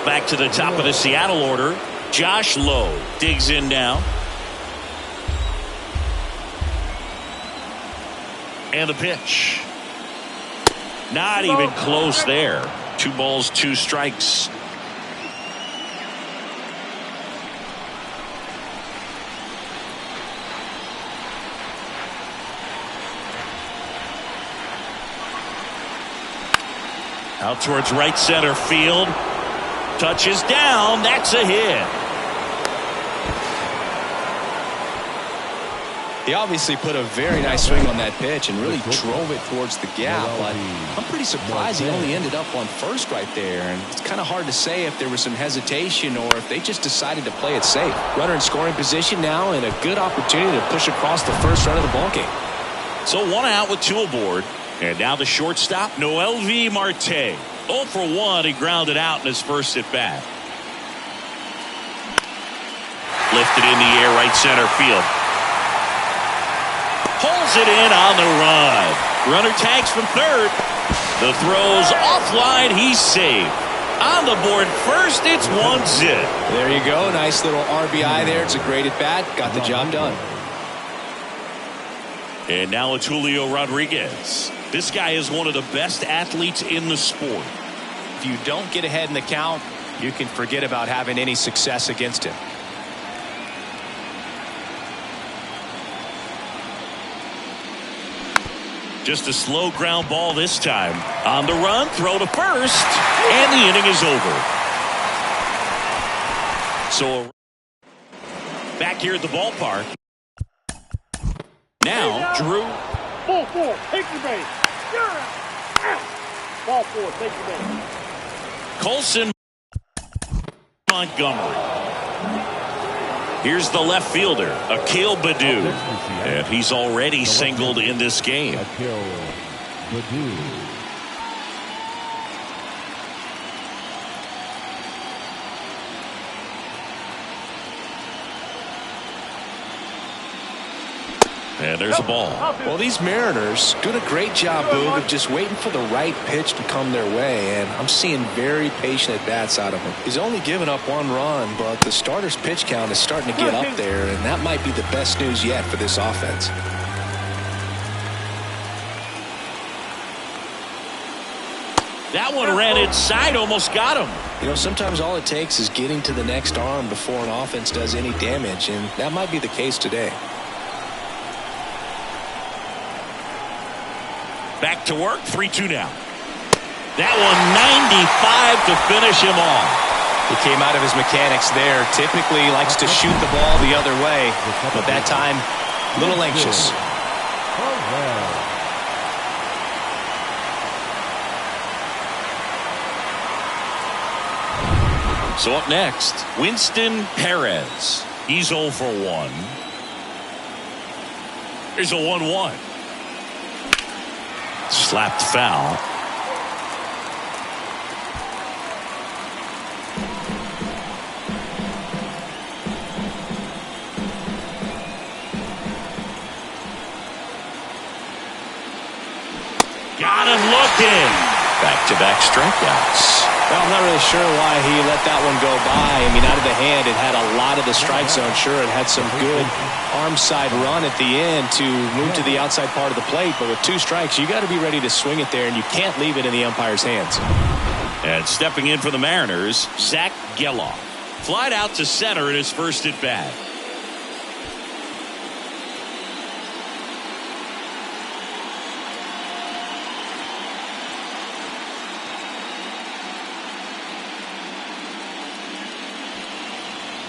Back to the top of the Seattle order. Josh Lowe digs in now. And the pitch. Not even close there. 2 balls, 2 strikes. Out towards right center field. Touches down. That's a hit. He obviously put a very nice swing on that pitch and really drove it towards the gap. But I'm pretty surprised he only ended up on first right there. And it's kind of hard to say if there was some hesitation or if they just decided to play it safe. Runner in scoring position now and a good opportunity to push across the first run of the ballgame. So 1 out with 2 aboard. And now the shortstop, Noelvi Marte. 0 for 1. He grounded out in his first at bat. Lifted in the air, right center field. Pulls it in on the run. Runner tags from third. The throw's offline. He's safe. On the board first, it's 1-0. There you go. Nice little RBI there. It's a great at bat. Got the job done. And now it's Julio Rodriguez. This guy is one of the best athletes in the sport. If you don't get ahead in the count, you can forget about having any success against him. Just a slow ground ball this time. On the run, throw to first, and the inning is over. So back here at the ballpark. Now, Drew. Ball 4, take the base. Ball 4, take the base. Colson Montgomery. Here's the left fielder, Akil Baddoo. And he's already singled in this game. Akil Baddoo. And there's a ball. Well, these Mariners doing a great job, Boog, of just waiting for the right pitch to come their way, and I'm seeing very patient at-bats out of him. He's only given up 1 run, but the starter's pitch count is starting to get up there, and that might be the best news yet for this offense. That one ran inside, almost got him. You know, sometimes all it takes is getting to the next arm before an offense does any damage, and that might be the case today. Back to work, 3-2 now. That one 95 to finish him off. He came out of his mechanics there. Typically likes to shoot the ball the other way, but that time, a little anxious. So up next, Winston Perez. He's 0 for 1. Here's a 1-1. Slapped foul. Got him looking. Back-to-back strikeouts. Well, I'm not really sure why he let that one go by. I mean, out of the hand, it had a lot of the strike zone. Sure, it had some good arm side run at the end to move to the outside part of the plate. But with 2 strikes, you got to be ready to swing it there, and you can't leave it in the umpire's hands. And stepping in for the Mariners, Zach Geloff. Flied out to center in his first at bat.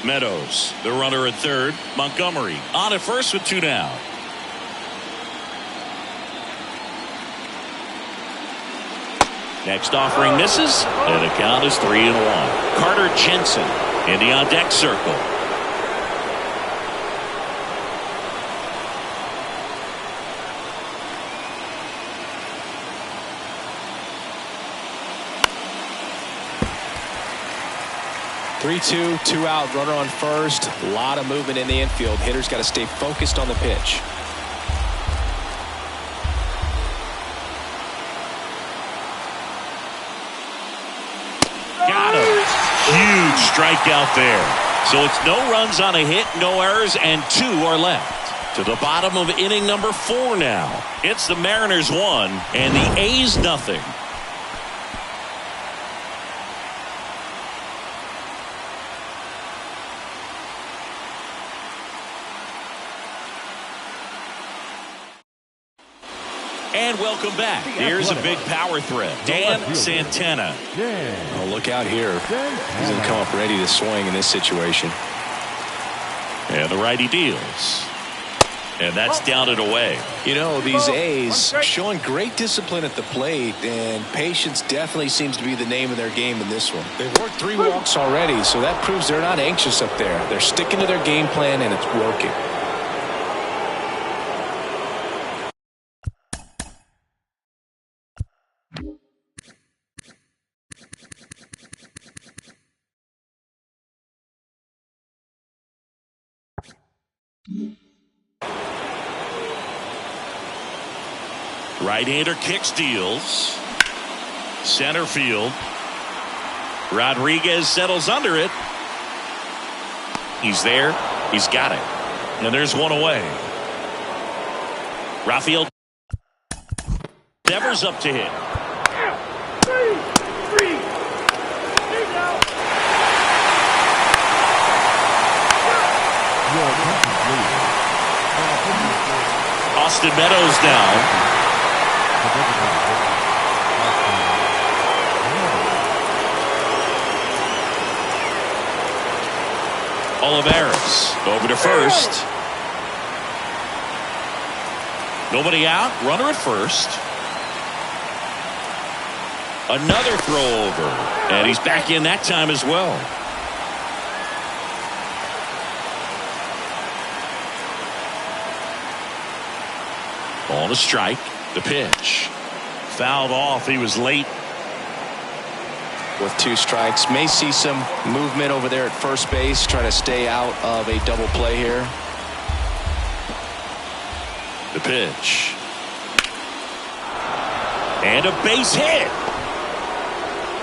Meadows, the runner at third. Montgomery on at first with 2 down. Next offering misses, and the count is 3-1. Carter Jensen in the on deck circle. Three-two, 2 out, runner on first. A lot of movement in the infield. Hitter's got to stay focused on the pitch. Got him. Huge strikeout there. So it's no runs on a hit, no errors, and 2 are left. To the bottom of inning number 4 now. It's the Mariners 1 and the A's nothing. And welcome back. Here's a big power threat. Dan Santana. Oh, look out here. He's going to come up ready to swing in this situation. And the righty deals. And that's down and away. You know, these A's showing great discipline at the plate, and patience definitely seems to be the name of their game in this one. They've worked 3 walks already, so that proves they're not anxious up there. They're sticking to their game plan, and it's working. Right-hander kicks, deals. Center field. Rodriguez settles under it. He's there. He's got it. And there's one away. Rafael Devers up to hit. Austin Meadows down. Olivares over to first. Nobody out. Runner at first. Another throw over. And he's back in that time as well. On a strike. The pitch. Fouled off. He was late. With 2 strikes, may see some movement over there at first base. Try to stay out of a double play here. The pitch. And a base hit.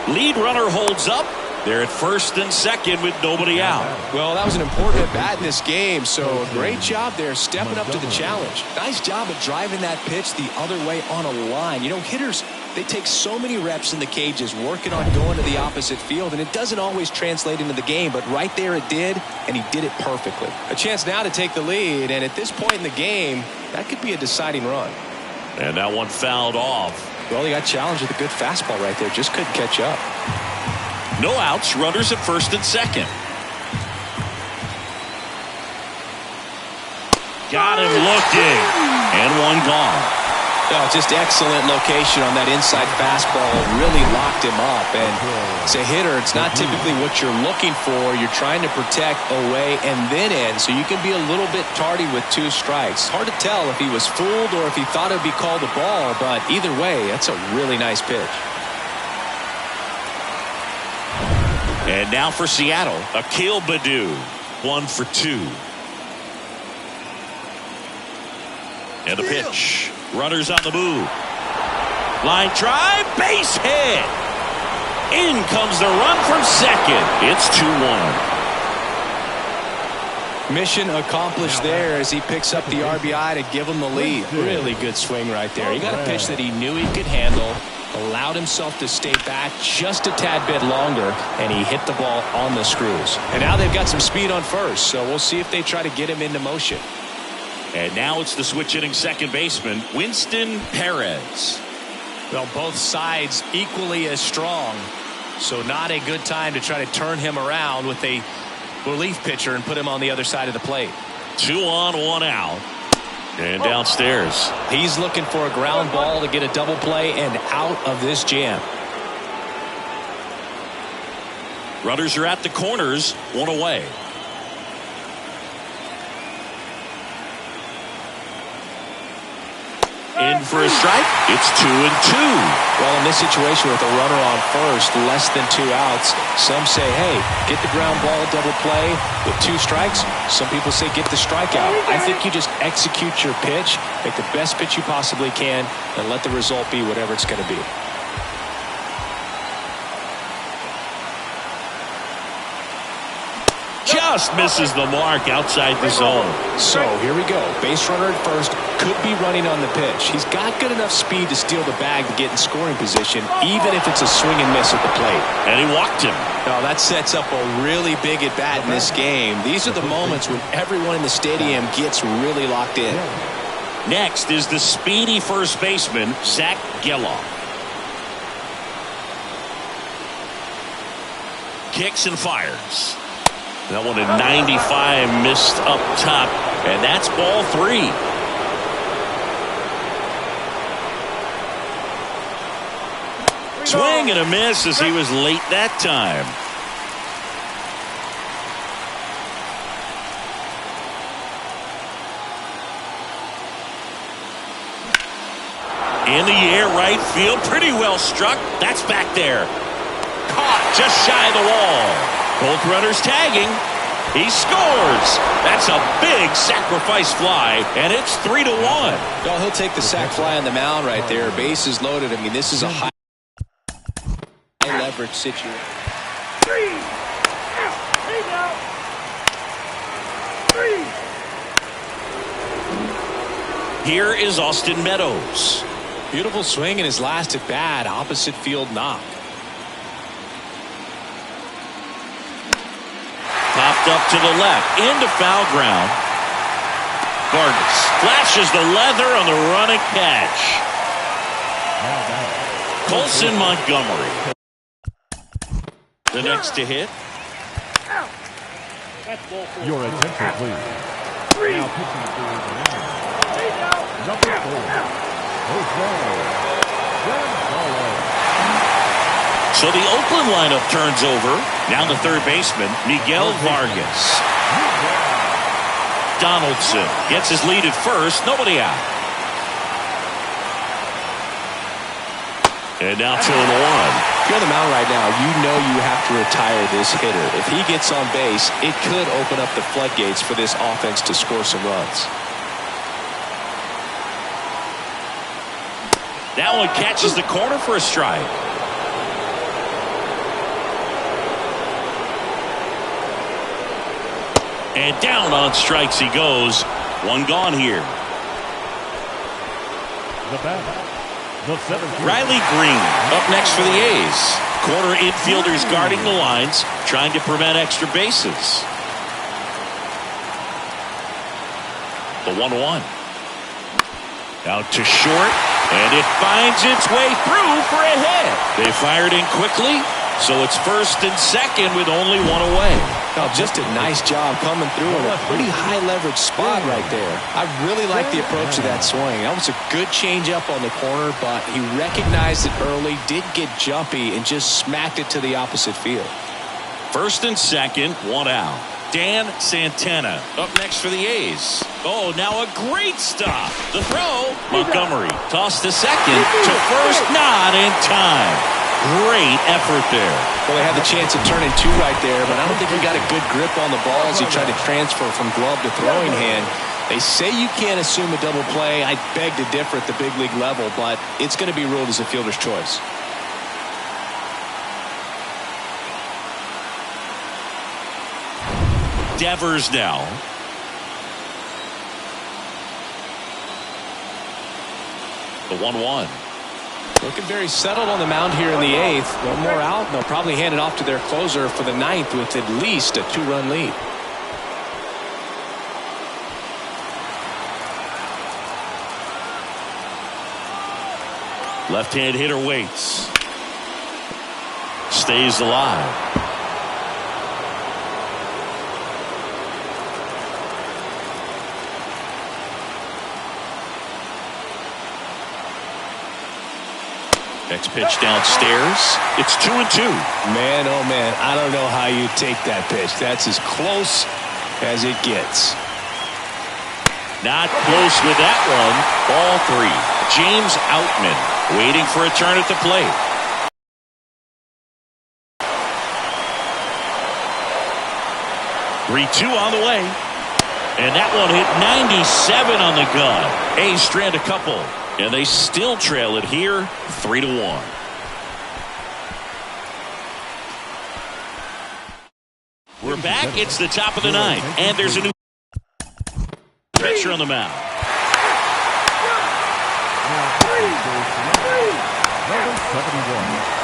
Lead runner holds up. They're at first and second with nobody out. Well, that was an important at-bat in this game, so great job there stepping up to the challenge. Nice job of driving that pitch the other way on a line. You know, hitters, they take so many reps in the cages working on going to the opposite field, and it doesn't always translate into the game, but right there it did, and he did it perfectly. A chance now to take the lead, and at this point in the game, that could be a deciding run. And that one fouled off. Well, he got challenged with a good fastball right there, just couldn't catch up. No outs, runners at first and second. Got him looking, and one gone. Oh, just excellent location on that inside fastball. Really locked him up. And as a hitter, it's not typically what you're looking for. You're trying to protect away and then in, so you can be a little bit tardy with 2 strikes. Hard to tell if he was fooled or if he thought it would be called a ball, but either way, that's a really nice pitch. And now for Seattle, Akil Baddoo, 1 for 2. And a pitch. Runners on the move. Line drive, base hit. In comes the run from second. It's 2-1. Mission accomplished there as he picks up the RBI to give him the lead. Really good swing right there. He got a pitch that he knew he could handle, allowed himself to stay back just a tad bit longer, and he hit the ball on the screws. And now they've got some speed on first, so we'll see if they try to get him into motion. And now it's the switch-hitting second baseman, Winston Perez. Well, both sides equally as strong, so not a good time to try to turn him around with a relief pitcher and put him on the other side of the plate. 2 on, 1 out. And downstairs. He's looking for a ground ball to get a double play and out of this jam. Runners are at the corners, 1 away. In for a strike. It's 2-2. Well, in this situation with a runner on first, less than 2 outs, some say, hey, get the ground ball, double play with 2 strikes. Some people say get the strikeout. I think you just execute your pitch, make the best pitch you possibly can, and let the result be whatever it's going to be. Just misses the mark outside the zone. So here we go. Base runner at first, could be running on the pitch. He's got good enough speed to steal the bag to get in scoring position, even if it's a swing and miss at the plate. And he walked him. Now that sets up a really big at bat in this game. These are the moments when everyone in the stadium gets really locked in. Next is the speedy first baseman, Zach Gelof. Kicks and fires. That one at 95 missed up top, and that's ball 3. Swing and a miss as he was late that time. In the air, right field, pretty well struck. That's back there. Caught just shy of the wall. Both runners tagging. He scores. That's a big sacrifice fly, and it's 3-1. Well, he'll take the sac fly on the mound right there. Bases loaded. I mean, this is a high leverage situation. 3 out. 3. Here is Austin Meadows. Beautiful swing in his last at bat. Opposite field knock. Popped up to the left, into foul ground. Vargas flashes the leather on the running catch. Colson Montgomery. The next to hit. Your attention, please. Now pitching for the number 4, Jose Gonzalez. So the Oakland lineup turns over. Now the third baseman, Miguel Vargas. Donaldson gets his lead at first. Nobody out. And now 2-1. If you're on the mound right now, you know you have to retire this hitter. If he gets on base, it could open up the floodgates for this offense to score some runs. That one catches the corner for a strike. And down on strikes he goes. One gone here. The batter, the seventh. Riley Green up next for the A's. Corner infielders guarding the lines, trying to prevent extra bases. The 1-1. Out to short, and it finds its way through for a hit. They fired in quickly, so it's first and second with only one away. Oh, just a nice job coming through in a pretty high leverage spot right there. I really like the approach of that swing. That was a good changeup on the corner, but he recognized it early, did get jumpy, and just smacked it to the opposite field. First and second, one out. Dan Santana up next for the A's. Oh, now a great stop. The throw, Montgomery tossed to second, to first, not in time. Great effort there. Well, they had the chance of turning two right there, but I don't think he got a good grip on the ball as he tried to transfer from glove to throwing hand. They say you can't assume a double play. I beg to differ at the big league level, but it's going to be ruled as a fielder's choice. Devers now. The 1-1. Looking very settled on the mound here in the eighth. One more out, and they'll probably hand it off to their closer for the ninth with at least a 2-run lead. Left-hand hitter waits. Stays alive. Next pitch downstairs. It's 2-2. Man, oh man, I don't know how you take that pitch. That's as close as it gets. Not close with that one. Ball three. James Outman waiting for a turn at the plate. Three-two on the way. And that one hit 97 on the gun. A's strand a couple. And they still trail it here, 3-1. We're back. It's the top of the ninth. And there's a new pitcher on the mound. Number 71.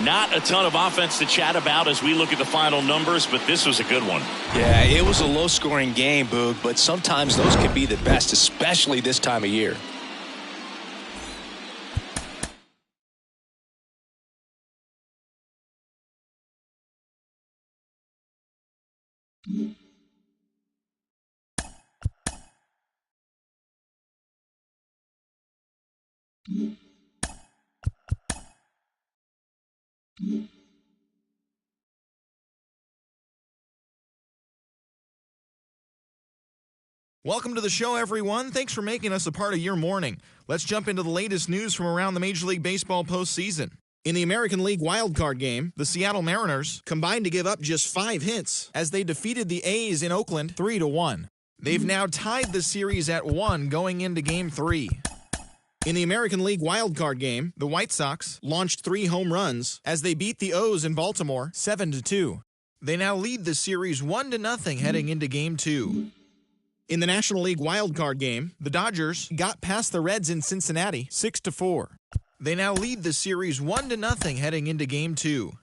Not a ton of offense to chat about as we look at the final numbers, but this was a good one. Yeah, it was a low-scoring game, Boog, but sometimes those can be the best, especially this time of year. Welcome to the show, everyone. Thanks for making us a part of your morning. Let's jump into the latest news from around the Major League Baseball postseason. In the American League wildcard game, the Seattle Mariners combined to give up just 5 hits as they defeated the A's in Oakland 3-1. They've now tied the series at 1 going into Game 3. In the American League wildcard game, the White Sox launched 3 home runs as they beat the O's in Baltimore 7-2. They now lead the series 1-0 heading into Game 2. In the National League wildcard game, the Dodgers got past the Reds in Cincinnati 6-4. They now lead the series 1-0 heading into Game 2.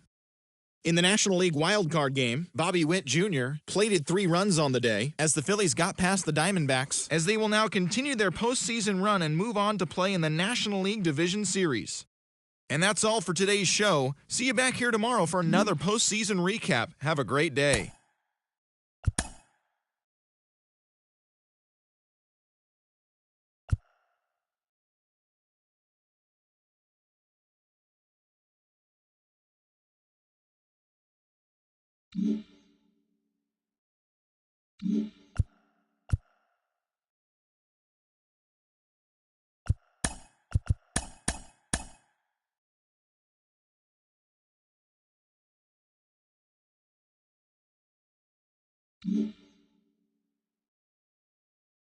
In the National League wildcard game, Bobby Witt Jr. plated 3 runs on the day as the Phillies got past the Diamondbacks, as they will now continue their postseason run and move on to play in the National League Division Series. And that's all for today's show. See you back here tomorrow for another postseason recap. Have a great day. you.